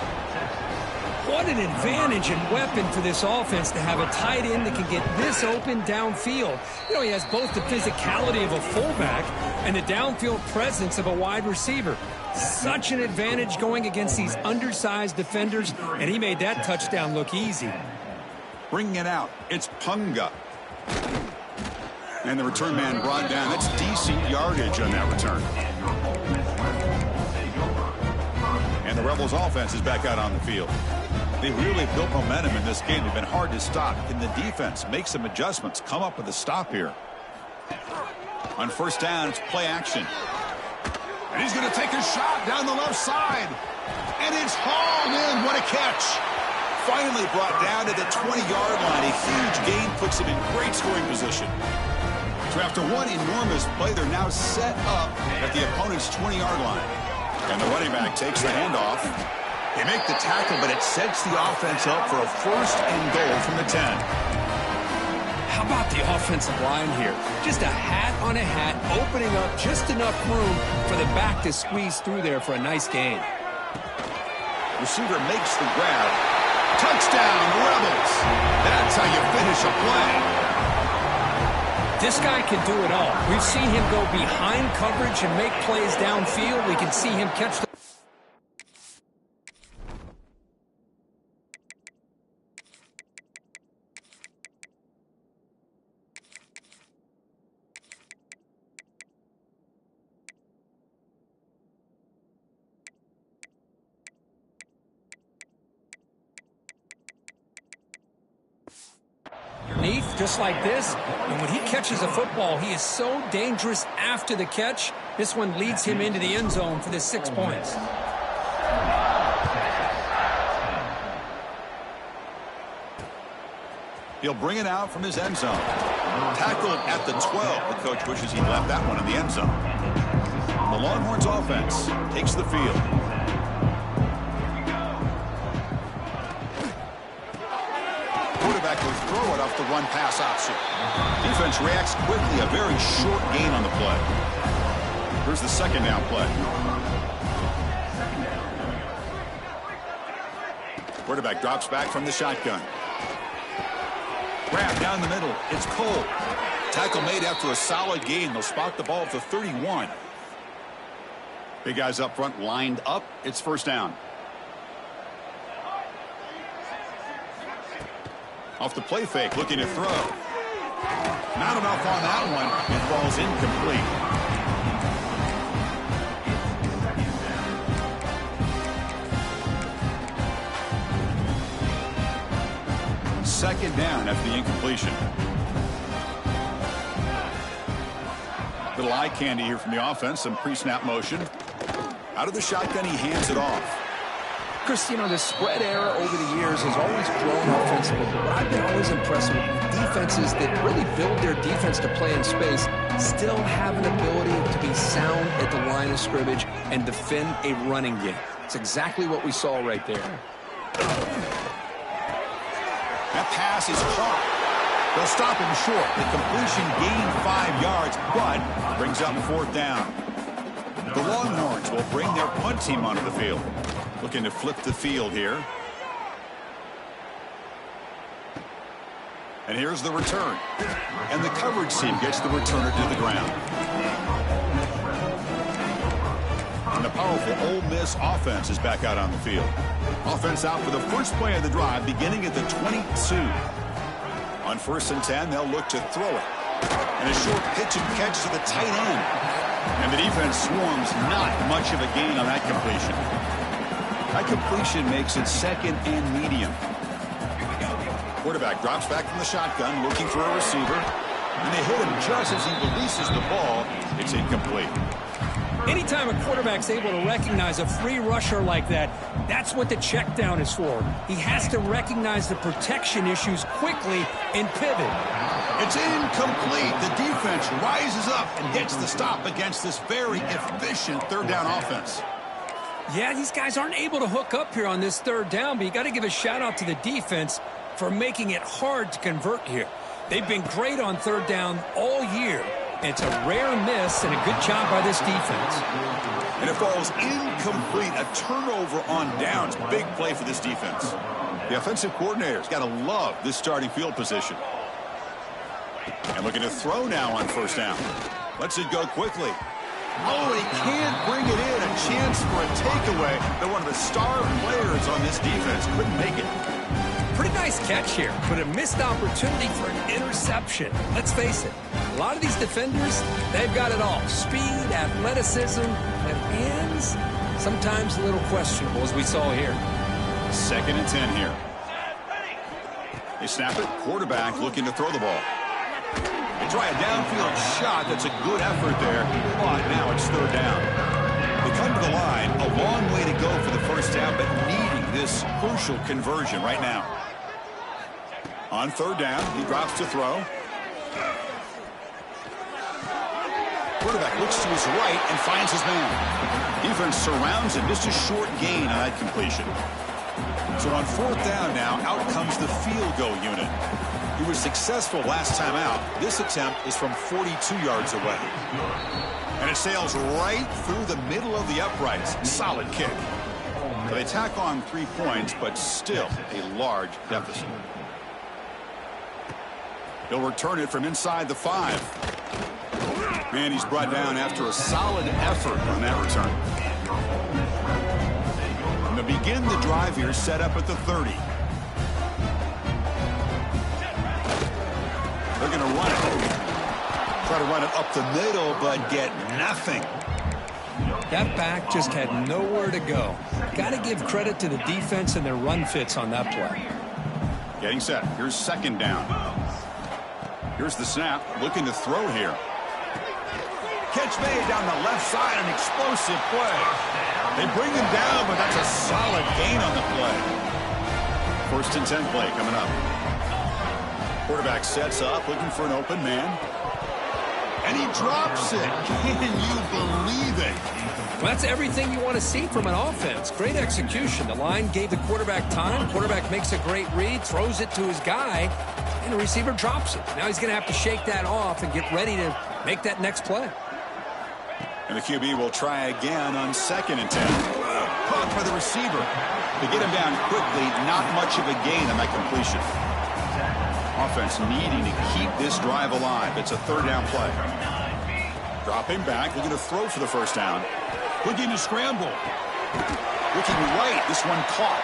What an advantage and weapon for this offense to have a tight end that can get this open downfield. You know, he has both the physicality of a fullback and the downfield presence of a wide receiver. Such an advantage going against these undersized defenders, and he made that touchdown look easy. Bringing it out, it's Punga. And the return man brought down. That's decent yardage on that return. And the Rebels offense is back out on the field. They really built momentum in this game. They've been hard to stop. Can the defense make some adjustments, come up with a stop here? On 1st down, it's play action. And he's going to take a shot down the left side. And it's hauled in. What a catch. Finally brought down to the 20-yard line. A huge gain puts him in great scoring position. So after one enormous play, they're now set up at the opponent's 20-yard line. And the running back takes the handoff. They make the tackle, but it sets the offense up for a 1st and goal from the 10. How about the offensive line here? Just a hat on a hat, opening up just enough room for the back to squeeze through there for a nice gain. Receiver makes the grab. Touchdown, Rebels. That's how you finish a play. This guy can do it all. We've seen him go behind coverage and make plays downfield. We can see him catch the... just like this, and when he catches a football, he is so dangerous after the catch. This one leads him into the end zone for the 6 points. He'll bring it out from his end zone. Tackled at the 12. The coach wishes he left that one in the end zone. The Longhorns offense takes the field. Quarterback will throw it off the run-pass option. Defense reacts quickly. A very short gain on the play. Here's the second down play. Quarterback drops back from the shotgun. Grab down the middle. It's Cole. Tackle made after a solid gain. They'll spot the ball at the 31. Big guys up front lined up. It's first down. Off the play fake, looking to throw. Not enough on that one. It falls incomplete. Second down after the incompletion. Little eye candy here from the offense. Some pre-snap motion. Out of the shotgun, he hands it off. Chris, you know, the spread era over the years has always grown offensively. But I've been always impressed with defenses that really build their defense to play in space, still have an ability to be sound at the line of scrimmage and defend a running game. It's exactly what we saw right there. That pass is caught. They'll stop him short. The completion gained 5 yards, but brings up fourth down. The Longhorns will bring their punt team onto the field. Looking to flip the field here. And here's the return. And the coverage team gets the returner to the ground. And the powerful Ole Miss offense is back out on the field. Offense out for the first play of the drive, beginning at the 22. On 1st and 10, they'll look to throw it. And a short pitch and catch to the tight end. And the defense swarms, not much of a gain on that completion. That completion makes it second and medium. Quarterback drops back from the shotgun, looking for a receiver. And they hit him just as he releases the ball. It's incomplete. Anytime a quarterback's able to recognize a free rusher like that, that's what the check down is for. He has to recognize the protection issues quickly and pivot. It's incomplete. The defense rises up and gets the stop against this very efficient third down offense. Yeah, these guys aren't able to hook up here on this third down, but you got to give a shout out to the defense for making it hard to convert here. They've been great on third down all year. It's a rare miss and a good job by this defense. And it falls incomplete. A turnover on downs. Big play for this defense. The offensive coordinator's got to love this starting field position. And looking to throw now on first down. Lets it go quickly. Oh, he can't bring it in. A chance for a takeaway. They're one of the star players on this defense. Couldn't make it. Pretty nice catch here, but a missed opportunity for an interception. Let's face it, a lot of these defenders, they've got it all. Speed, athleticism, but hands, sometimes a little questionable, as we saw here. 2nd and 10 here. They snap it. Quarterback looking to throw the ball. They try a downfield shot. That's a good effort there, but now it's third down. They come to the line. A long way to go for the first down, but needing this crucial conversion right now. On third down, he drops to throw. Quarterback looks to his right and finds his man. Defense surrounds him. Just a short gain on that completion. So on fourth down now, out comes the field goal unit. He was successful last time out. This attempt is from 42 yards away. And it sails right through the middle of the uprights. Solid kick. So they tack on 3 points, but still a large deficit. He'll return it from inside the 5. Man, he's brought down after a solid effort on that return. And to begin the drive here, set up at the 30. They're going to run it. Try to run it up the middle, but get nothing. That back just had nowhere to go. Got to give credit to the defense and their run fits on that play. Getting set. Here's second down. Here's the snap. Looking to throw here. Catch made down the left side. An explosive play. They bring him down, but that's a solid gain on the play. 1st and 10 play coming up. Quarterback sets up, looking for an open man. And he drops it. Can you believe it? Well, that's everything you want to see from an offense. Great execution. The line gave the quarterback time. Quarterback makes a great read, throws it to his guy, and the receiver drops it. Now he's going to have to shake that off and get ready to make that next play. And the QB will try again on 2nd and 10. Caught by the receiver. To get him down quickly, not much of a gain on that completion. Offense needing to keep this drive alive. It's a 3rd down play. Dropping back, looking to throw for the 1st down. Looking to scramble. Looking right, this one caught.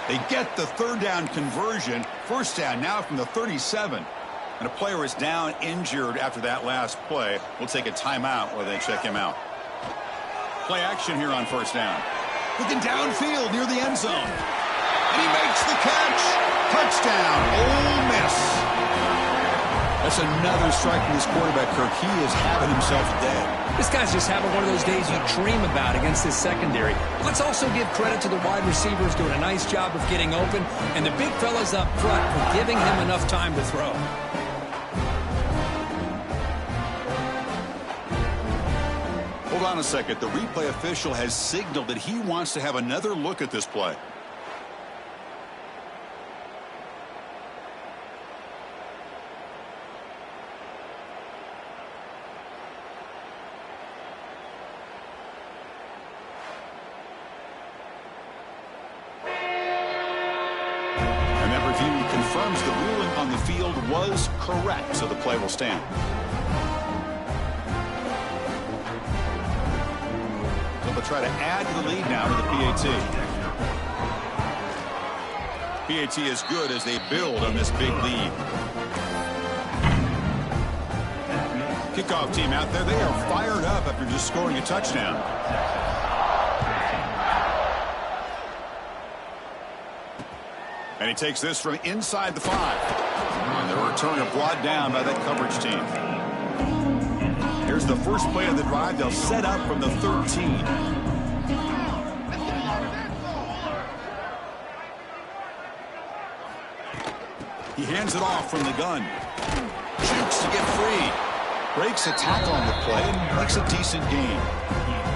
They get the 3rd down conversion. 1st down now from the 37. And a player is down injured after that last play. We'll take a timeout while they check him out. Play action here on 1st down. Looking downfield near the end zone. And he makes the catch. Touchdown, Ole Miss. That's another strike from this quarterback, Kirk. He is having himself a day. This guy's just having one of those days you dream about against this secondary. Let's also give credit to the wide receivers doing a nice job of getting open, and the big fellas up front for giving him enough time to throw. Hold on a second. The replay official has signaled that he wants to have another look at this play. Confirms the ruling on the field was correct, so the play will stand. So they'll try to add to the lead now to the PAT. PAT is good as they build on this big lead. Kickoff team out there, they are fired up after just scoring a touchdown. And he takes this from inside the 5. And the returner brought down by that coverage team. Here's the first play of the drive. They'll set up from the 13. He hands it off from the gun. Shoots to get free. Breaks a tackle on the play and makes a decent gain.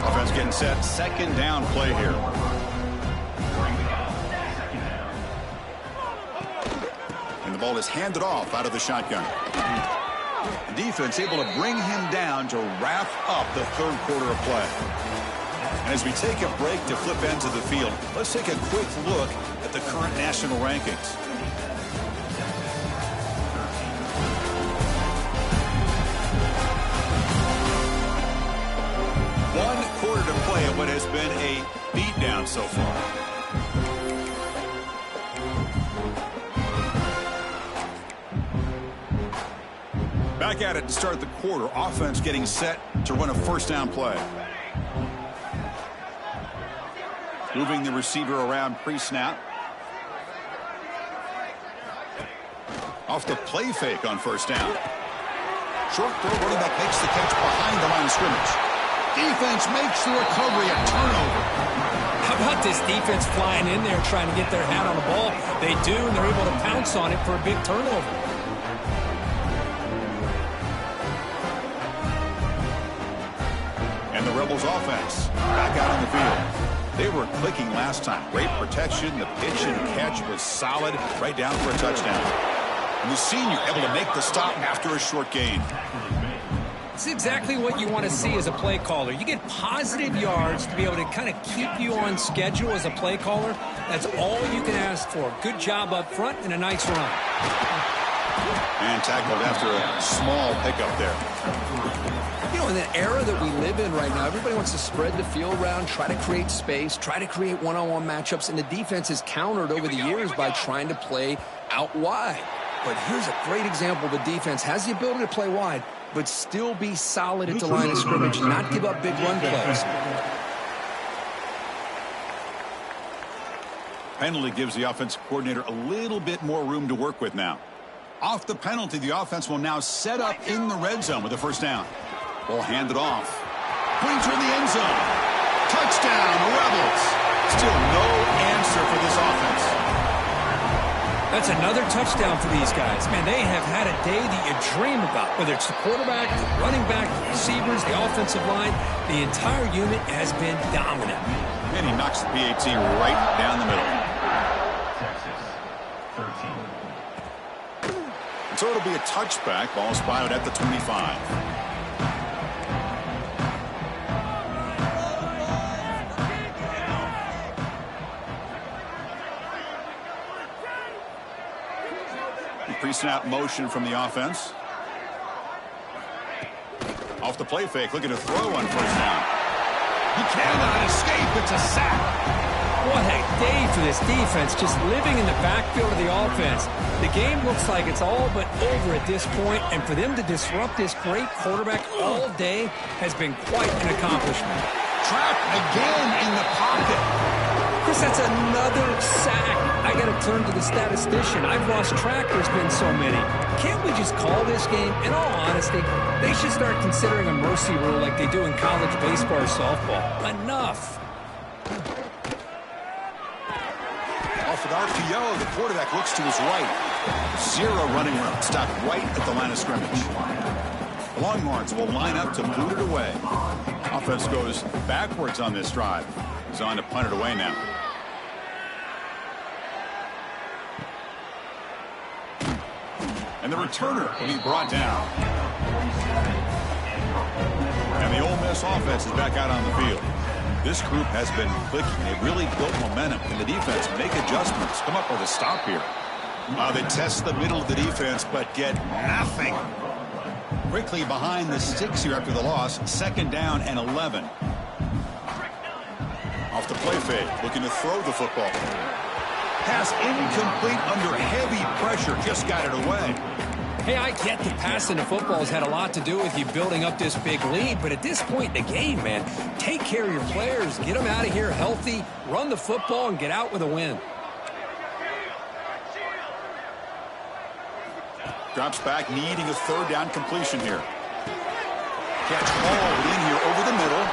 Offense getting set. 2nd down play here. Ball is handed off out of the shotgun. The defense able to bring him down to wrap up the 3rd quarter of play. And as we take a break to flip ends of the field, let's take a quick look at the current national rankings. One quarter to play at what has been a beatdown so far. Back at it to start the quarter. Offense getting set to run a 1st down play. Moving the receiver around pre-snap. Off the play fake on 1st down. Short throw, running back makes the catch behind the line of scrimmage. Defense makes the recovery, a turnover. How about this defense flying in there trying to get their hat on the ball? They do, and they're able to pounce on it for a big turnover. And the Rebels offense back out on the field. They were clicking last time. Great protection. The pitch and catch was solid. Right down for a touchdown. And the senior able to make the stop after a short gain. It's exactly what you want to see as a play caller. You get positive yards to be able to kind of keep you on schedule as a play caller. That's all you can ask for. Good job up front and a nice run. And tackled after a small pickup there. You know, in the era that we live in right now, everybody wants to spread the field around, try to create space, try to create one-on-one matchups, and the defense has countered over the years by trying to play out wide. But here's a great example. The defense has the ability to play wide, but still be solid at the line of scrimmage and not give up big run plays. Penalty gives the offensive coordinator a little bit more room to work with now. Off the penalty, the offense will now set up in the red zone with a first down. Ball handed off. Pointer in the end zone. Touchdown, Rebels. Still no answer for this offense. That's another touchdown for these guys. Man, they have had a day that you dream about. Whether it's the quarterback, the running back, the receivers, the offensive line, the entire unit has been dominant. And he knocks the PAT right down the middle. And so it'll be a touchback. Ball spotted at the 25. Pre-snap motion from the offense. Off the play fake, looking to throw on first down. He cannot escape. It's a sack. What a day for this defense, just living in the backfield of the offense. The game looks like it's all but over at this point, and for them to disrupt this great quarterback all day has been quite an accomplishment. Trapped again in the pocket. Chris, that's another sack. I got to turn to the statistician. I've lost track. There's been so many. Can't we just call this game? In all honesty, they should start considering a mercy rule like they do in college baseball or softball. Enough. Off an RPO, the quarterback looks to his right. Zero running room. Stopped right at the line of scrimmage. The Longhorns will line up to boot it away. Offense goes backwards on this drive. He's on to punt it away now. And the returner will be brought down. And the Ole Miss offense is back out on the field. This group has been clicking. They've really built momentum. Can the defense make adjustments? Come up with a stop here. They test the middle of the defense, but get nothing. Quickly behind the sticks here after the loss. Second down and 11. Off the play fake, looking to throw the football. Pass incomplete under heavy pressure, just got it away. Hey, I get that passing the football has had a lot to do with you building up this big lead, but at this point in the game, man, take care of your players, get them out of here healthy, run the football, and get out with a win. Drops back, needing a third down completion here. Catch hauled in here over the middle.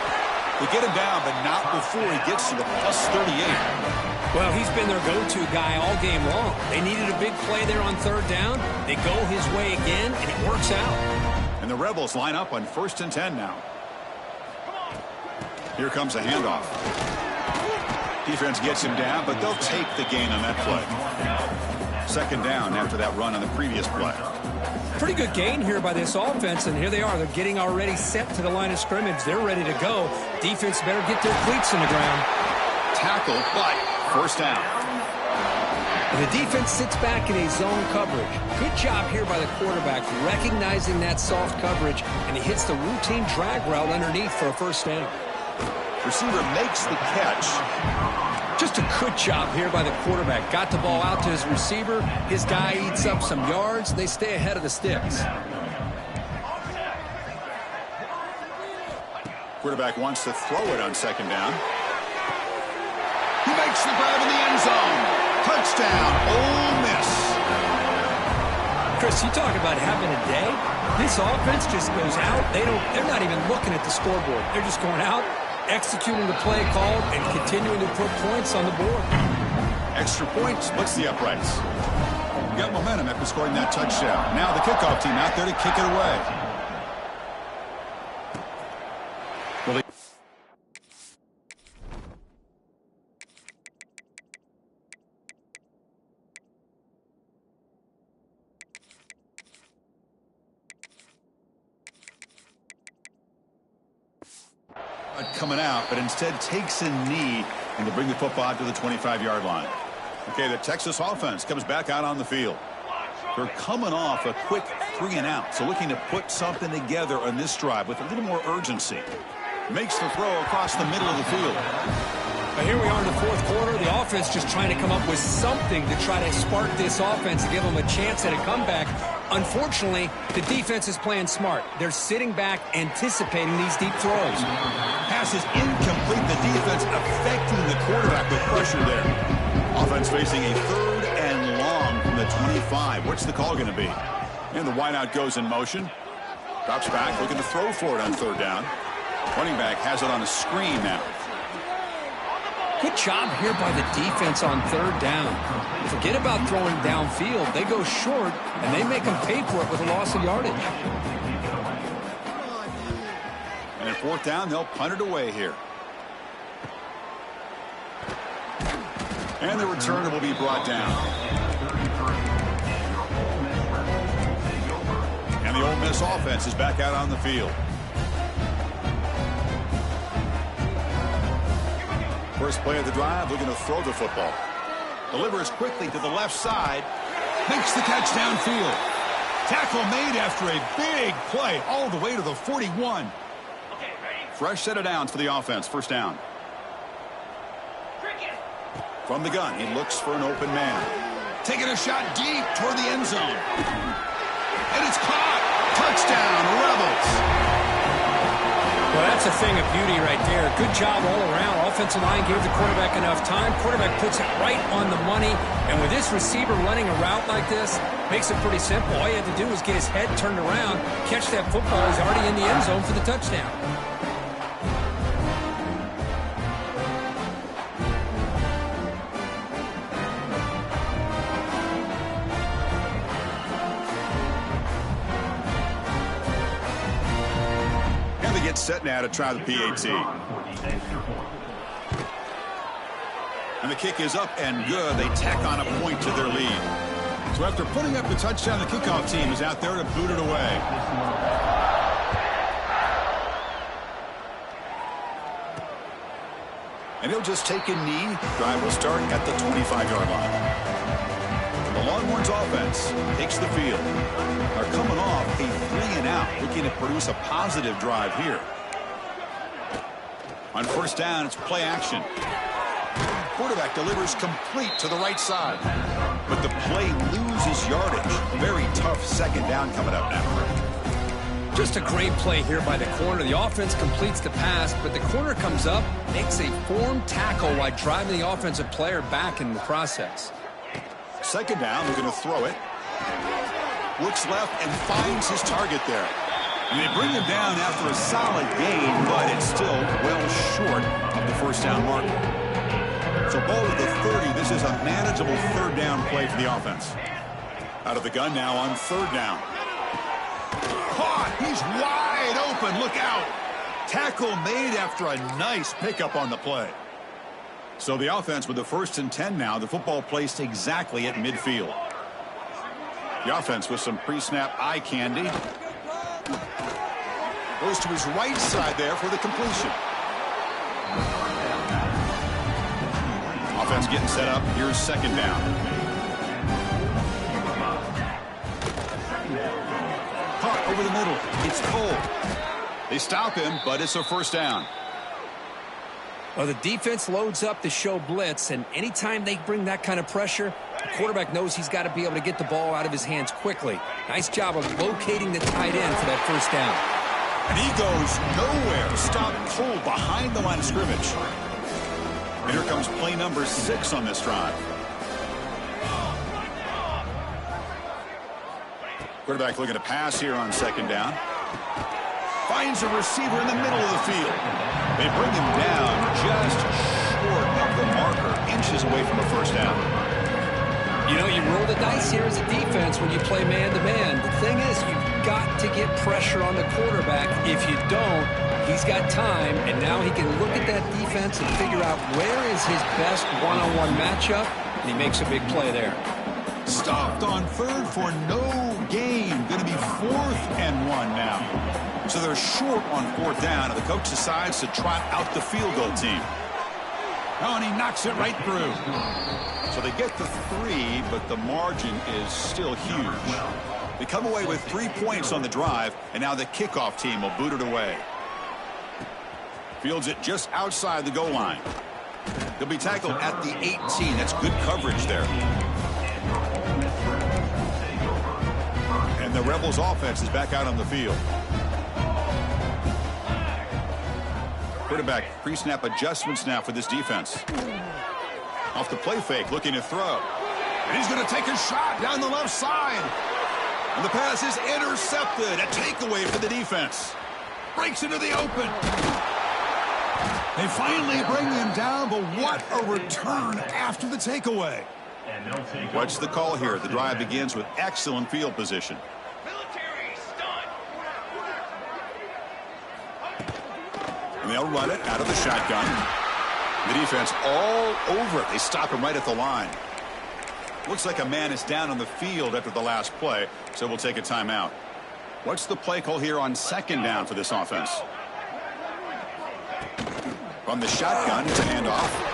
They get him down, but not before he gets to the plus 38. Well, he's been their go-to guy all game long. They needed a big play there on third down. They go his way again, and it works out. And the Rebels line up on 1st and 10 now. Here comes a handoff. Defense gets him down, but they'll take the gain on that play. Second down after that run on the previous play. Pretty good gain here by this offense, and here they are. They're getting already set to the line of scrimmage. They're ready to go. Defense better get their cleats in the ground. Tackle, but first down. And the defense sits back in a zone coverage. Good job here by the quarterback recognizing that soft coverage, and he hits the routine drag route underneath for a first down. Receiver makes the catch. Just a good job here by the quarterback. Got the ball out to his receiver. His guy eats up some yards. They stay ahead of the sticks. Quarterback wants to throw it on second down. He makes the grab in the end zone. Touchdown, Ole Miss. Chris, you talk about having a day. This offense just goes out. They're not even looking at the scoreboard. They're just going out, executing the play called, and continuing to put points on the board. Extra point splits the uprights. You got momentum after scoring that touchdown. Now the kickoff team out there to kick it away. coming out, but instead takes a knee and to bring the football out to the 25-yard line. Okay, the Texas offense comes back out on the field. They're coming off a quick 3-and-out, so looking to put something together on this drive with a little more urgency. Makes the throw across the middle of the field. Now here we are in the fourth quarter. The offense just trying to come up with something to try to spark this offense and give them a chance at a comeback. Unfortunately, the defense is playing smart. They're sitting back, anticipating these deep throws. Pass is incomplete. The defense affecting the quarterback with pressure there. Offense facing a 3rd and long from the 25. What's the call going to be? And the wideout goes in motion. Drops back, looking to throw for it on 3rd down. Running back has it on a screen now. Good job here by the defense on 3rd down. Forget about throwing downfield. They go short, and they make them pay for it with a loss of yardage. And at 4th down, they'll punt it away here. And the returner will be brought down. And the Ole Miss offense is back out on the field. First play of the drive, looking to throw the football. Delivers quickly to the left side. Makes the catch downfield. Tackle made after a big play all the way to the 41. Fresh set of downs for the offense. 1st down. From the gun, he looks for an open man. Taking a shot deep toward the end zone. And it's caught. Touchdown, Rebels. Well, that's a thing of beauty right there. Good job all around. Offensive line gave the quarterback enough time. Quarterback puts it right on the money. And with this receiver running a route like this, makes it pretty simple. All you have to do is get his head turned around, catch that football. He's already in the end zone for the touchdown. Set now to try the PAT. And the kick is up and good. They tack on a point to their lead. So after putting up the touchdown, the kickoff team is out there to boot it away. And he'll just take a knee. Drive will start at the 25-yard line. The Longhorns offense takes the field. They're coming off a 3-and-out, looking to produce a positive drive here. On 1st down, it's play action. Quarterback delivers complete to the right side. But the play loses yardage. Very tough 2nd down coming up now. Just a great play here by the corner. The offense completes the pass, but the corner comes up, makes a form tackle while driving the offensive player back in the process. 2nd down, they're going to throw it. Looks left and finds his target there. And they bring him down after a solid gain, but it's still well short of the 1st down marker. So ball at the 30. This is a manageable 3rd down play for the offense. Out of the gun now on 3rd down. Caught. He's wide open. Look out. Tackle made after a nice pickup on the play. So the offense with the 1st and 10 now. The football placed exactly at midfield. The offense with some pre-snap eye candy. Goes to his right side there for the completion. Offense getting set up. Here's 2nd down. Caught over the middle. It's Cole. They stop him, but it's a 1st down. Well, the defense loads up to show blitz, and anytime they bring that kind of pressure, the quarterback knows he's got to be able to get the ball out of his hands quickly. Nice job of locating the tight end for that 1st down. And he goes nowhere. Stop cold behind the line of scrimmage. And here comes play number 6 on this drive. Quarterback looking to pass here on 2nd down. Finds a receiver in the middle of the field. They bring him down just short of the marker, inches away from a 1st down. You know, you roll the dice here as a defense when you play man-to-man. The thing is, you've got to get pressure on the quarterback. If you don't, he's got time, and now he can look at that defense and figure out where is his best one-on-one matchup, and he makes a big play there. Stopped on 3rd for no gain. Going to be 4th and 1 now. So So they're short on 4th down, and the coach decides to trot out the field goal team. Oh, and he knocks it right through. So they get the 3, but the margin is still huge. They come away with 3 points on the drive, and now the kickoff team will boot it away. Fields it just outside the goal line. He'll be tackled at the 18. That's good coverage there. And the Rebels offense is back out on the field. Quarterback pre-snap adjustments now for this defense. Off the play fake, looking to throw. And he's going to take a shot down the left side. And the pass is intercepted. A takeaway for the defense. Breaks into the open. They finally bring him down, but what a return after the takeaway. What's the call here? The drive begins with excellent field position. And they'll run it out of the shotgun. The defense all over it. They stop him right at the line. Looks like a man is down on the field after the last play, so we'll take a timeout. What's the play call here on 2nd down for this offense? From the shotgun, it's a handoff.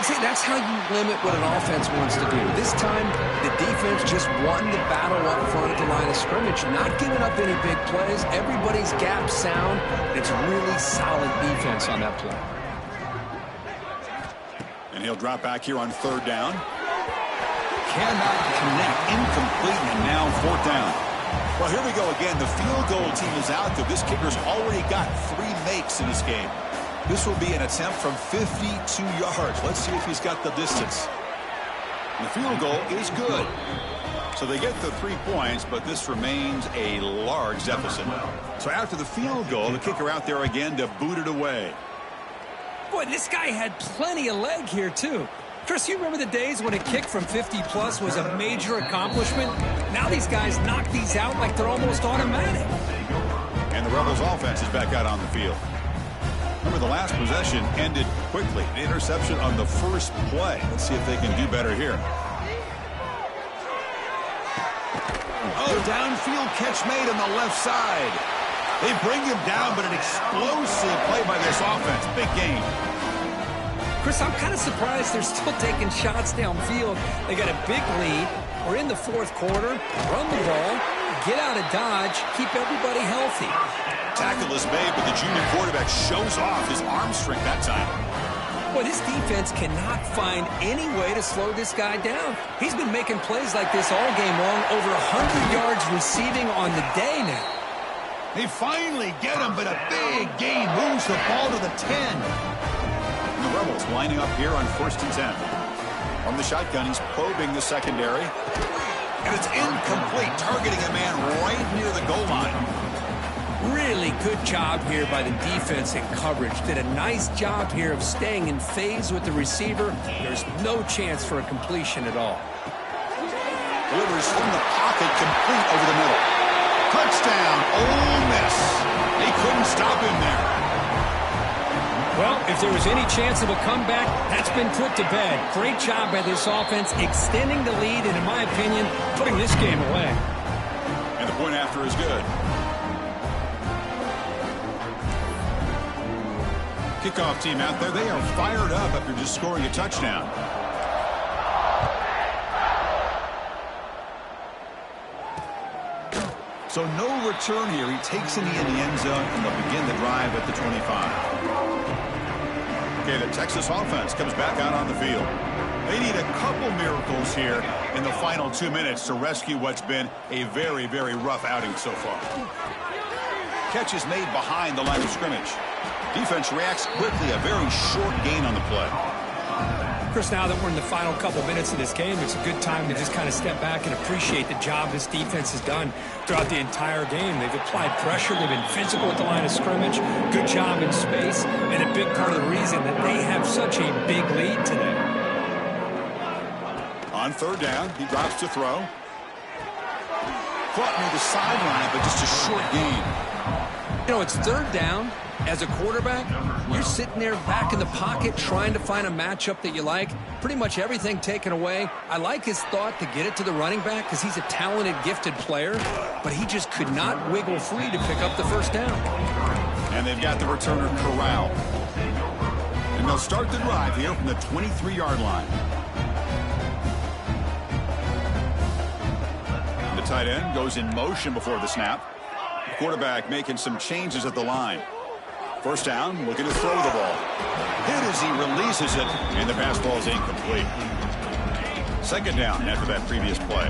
See, that's how you limit what an offense wants to do. This time, the defense just won the battle up front at the line of scrimmage, not giving up any big plays. Everybody's gap sound. It's really solid defense on that play. And he'll drop back here on 3rd down. Cannot connect, incomplete, and now 4th down. Well, here we go again. The field goal team is out there. This kicker's already got 3 makes in this game. This will be an attempt from 52 yards. Let's see if he's got the distance. The field goal is good. So they get the 3 points, but this remains a large deficit. So after the field goal, the kicker out there again to boot it away. Boy, this guy had plenty of leg here, too. Chris, you remember the days when a kick from 50-plus was a major accomplishment? Now these guys knock these out like they're almost automatic. And the Rebels offense is back out on the field. Remember, the last possession ended quickly. An interception on the first play. Let's see if they can do better here. Oh, downfield catch made on the left side. They bring him down, but an explosive play by this offense. Big game. Chris, I'm kind of surprised they're still taking shots downfield. They got a big lead. We're in the 4th quarter. Run the ball. Get out of Dodge. Keep everybody healthy. Tackle is made, but the junior quarterback shows off his arm strength that time. Boy, this defense cannot find any way to slow this guy down. He's been making plays like this all game long, over 100 yards receiving on the day now. They finally get him, but a big gain moves the ball to the 10. And the Rebels lining up here on 1st and 10. From the shotgun, he's probing the secondary. And it's incomplete, targeting a man right near the goal line. Really good job here by the defense in coverage. Did a nice job here of staying in phase with the receiver. There's no chance for a completion at all. Delivers from the pocket, complete over the middle. Touchdown, Ole Miss. They couldn't stop him there. Well, if there was any chance of a comeback, that's been put to bed. Great job by this offense, extending the lead, and in my opinion, putting this game away. And the point after is good. Kickoff team out there, they are fired up after just scoring a touchdown. So no return here. He takes it in the end zone, and they'll begin the drive at the 25. Okay, the Texas offense comes back out on the field. They need a couple miracles here in the final 2 minutes to rescue what's been a very, very rough outing so far. Catch is made behind the line of scrimmage. Defense reacts quickly, a very short gain on the play. Chris, now that we're in the final couple minutes of this game, it's a good time to just kind of step back and appreciate the job this defense has done throughout the entire game. They've applied pressure. They've been physical at the line of scrimmage. Good job in space, and a big part of the reason that they have such a big lead today. On 3rd down, he drops to throw. Caught near the sideline, but just a short gain. You know, it's third down. As a quarterback, you're sitting there back in the pocket trying to find a matchup that you like. Pretty much everything taken away. I like his thought to get it to the running back because he's a talented, gifted player, but he just could not wiggle free to pick up the first down. And they've got the returner corralled. And they'll start the drive here from the 23-yard line. The tight end goes in motion before the snap. The quarterback making some changes at the line. First down, looking to throw the ball. Hit as he releases it, and the pass ball is incomplete. Second down after that previous play.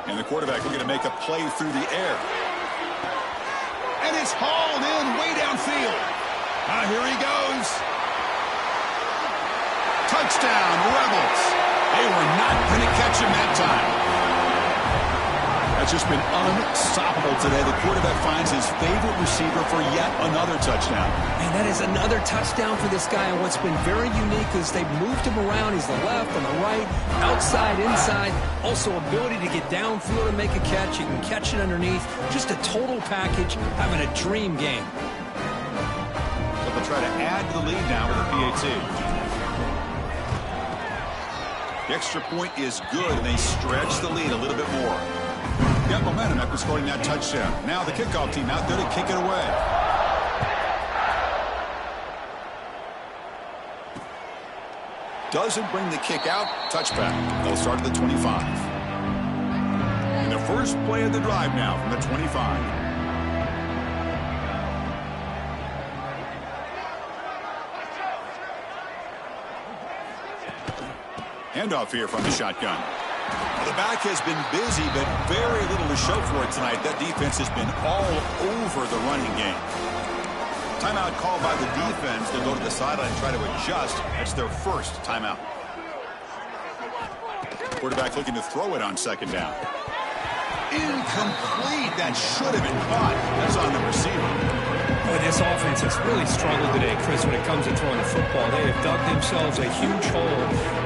And the quarterback looking to make a play through the air. And it's hauled in way downfield. Here he goes. Touchdown, Rebels. They were not going to catch him that time. That's just been unstoppable today. The quarterback finds his favorite receiver for yet another touchdown. And that is another touchdown for this guy. And what's been very unique is they've moved him around. He's the left and the right, outside, inside. Also ability to get downfield and make a catch. You can catch it underneath. Just a total package, having a dream game. But they'll try to add to the lead now with a PAT. The extra point is good, and they stretch the lead a little bit more. Got momentum after scoring that touchdown. Now the kickoff team out there to kick it away. Doesn't bring the kick out. Touchback. They'll start at the 25. And the first play of the drive now from the 25. Handoff here from the shotgun. The back has been busy, but very little to show for it tonight. That defense has been all over the running game. Timeout called by the defense. They'll go to the sideline and try to adjust. That's their first timeout. Quarterback looking to throw it on second down. Incomplete. That should have been caught. That's on the receiver. Boy, this offense has really struggled today, Chris, when it comes to throwing the football. They have dug themselves a huge hole.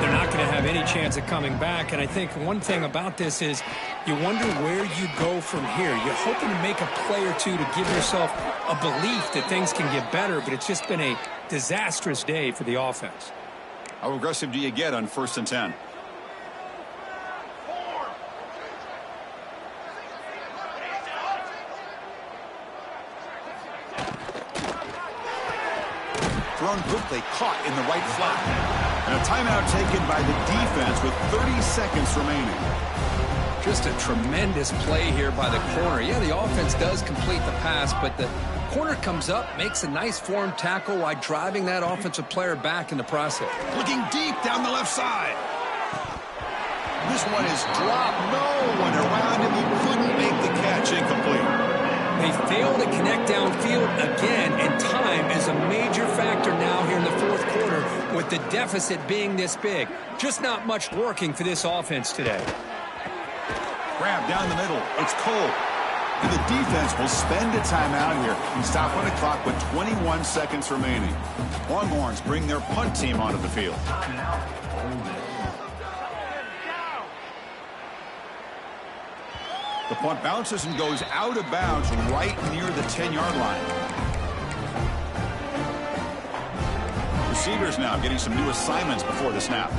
They're not going to have any chance of coming back. And I think one thing about this is you wonder where you go from here. You're hoping to make a play or two to give yourself a belief that things can get better, but it's just been a disastrous day for the offense. How aggressive do you get on 1st and 10? Thrown quickly, caught in the right flat. And a timeout taken by the defense with 30 seconds remaining. Just a tremendous play here by the corner. Yeah, the offense does complete the pass, but the corner comes up, makes a nice form tackle while driving that offensive player back in the process. Looking deep down the left side. This one is dropped. No one around him. He couldn't make the catch. Incomplete. They fail to connect downfield again, and time is a major factor now here in the fourth quarter with the deficit being this big. Just not much working for this offense today. Grab down the middle. It's Cole. And the defense will spend a timeout here and stop on the clock with 21 seconds remaining. Longhorns bring their punt team onto the field. The punt bounces and goes out of bounds right near the 10-yard line. Receivers now getting some new assignments before the snap.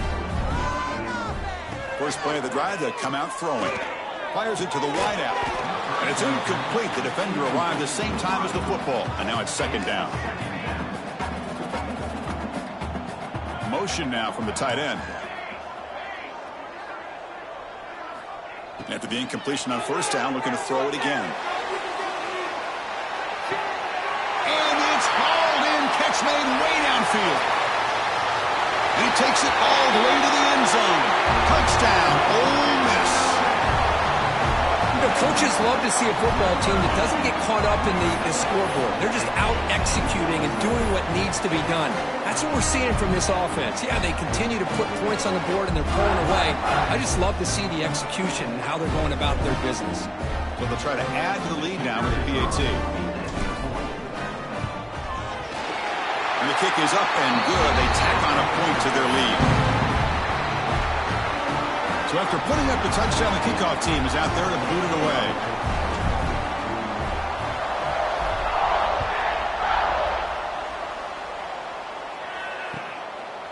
First play of the drive, they come out throwing. Fires it to the wideout. And it's incomplete. The defender arrived the same time as the football. And now it's second down. Motion now from the tight end. After the incompletion on first down, looking to throw it again. And it's hauled in. Catch made way downfield. And he takes it all the way to the end zone. Touchdown, Ole Miss. You know, coaches love to see a football team that doesn't get caught up in the scoreboard. They're just out executing and doing what needs to be done. That's what we're seeing from this offense. Yeah, they continue to put points on the board and they're pulling away. I just love to see the execution and how they're going about their business. So they'll try to add to the lead now with the PAT. And the kick is up and good. They tack on a point to their lead. So after putting up the touchdown, the kickoff team is out there to boot it away.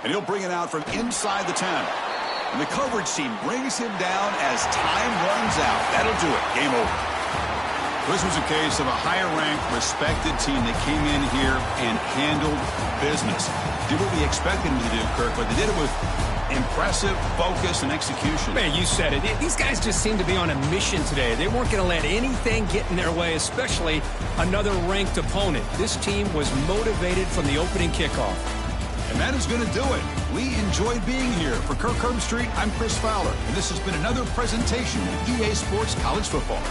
And he'll bring it out from inside the 10. And the coverage team brings him down as time runs out. That'll do it. Game over. This was a case of a higher-ranked, respected team that came in here and handled business. Did what we expected them to do, Kirk, but they did it with impressive focus and execution. Man, you said it. These guys just seem to be on a mission today. They weren't going to let anything get in their way, especially another ranked opponent. This team was motivated from the opening kickoff. And that is going to do it. We enjoyed being here. For Kirk Herbstreit, I'm Chris Fowler, and this has been another presentation of EA Sports College Football.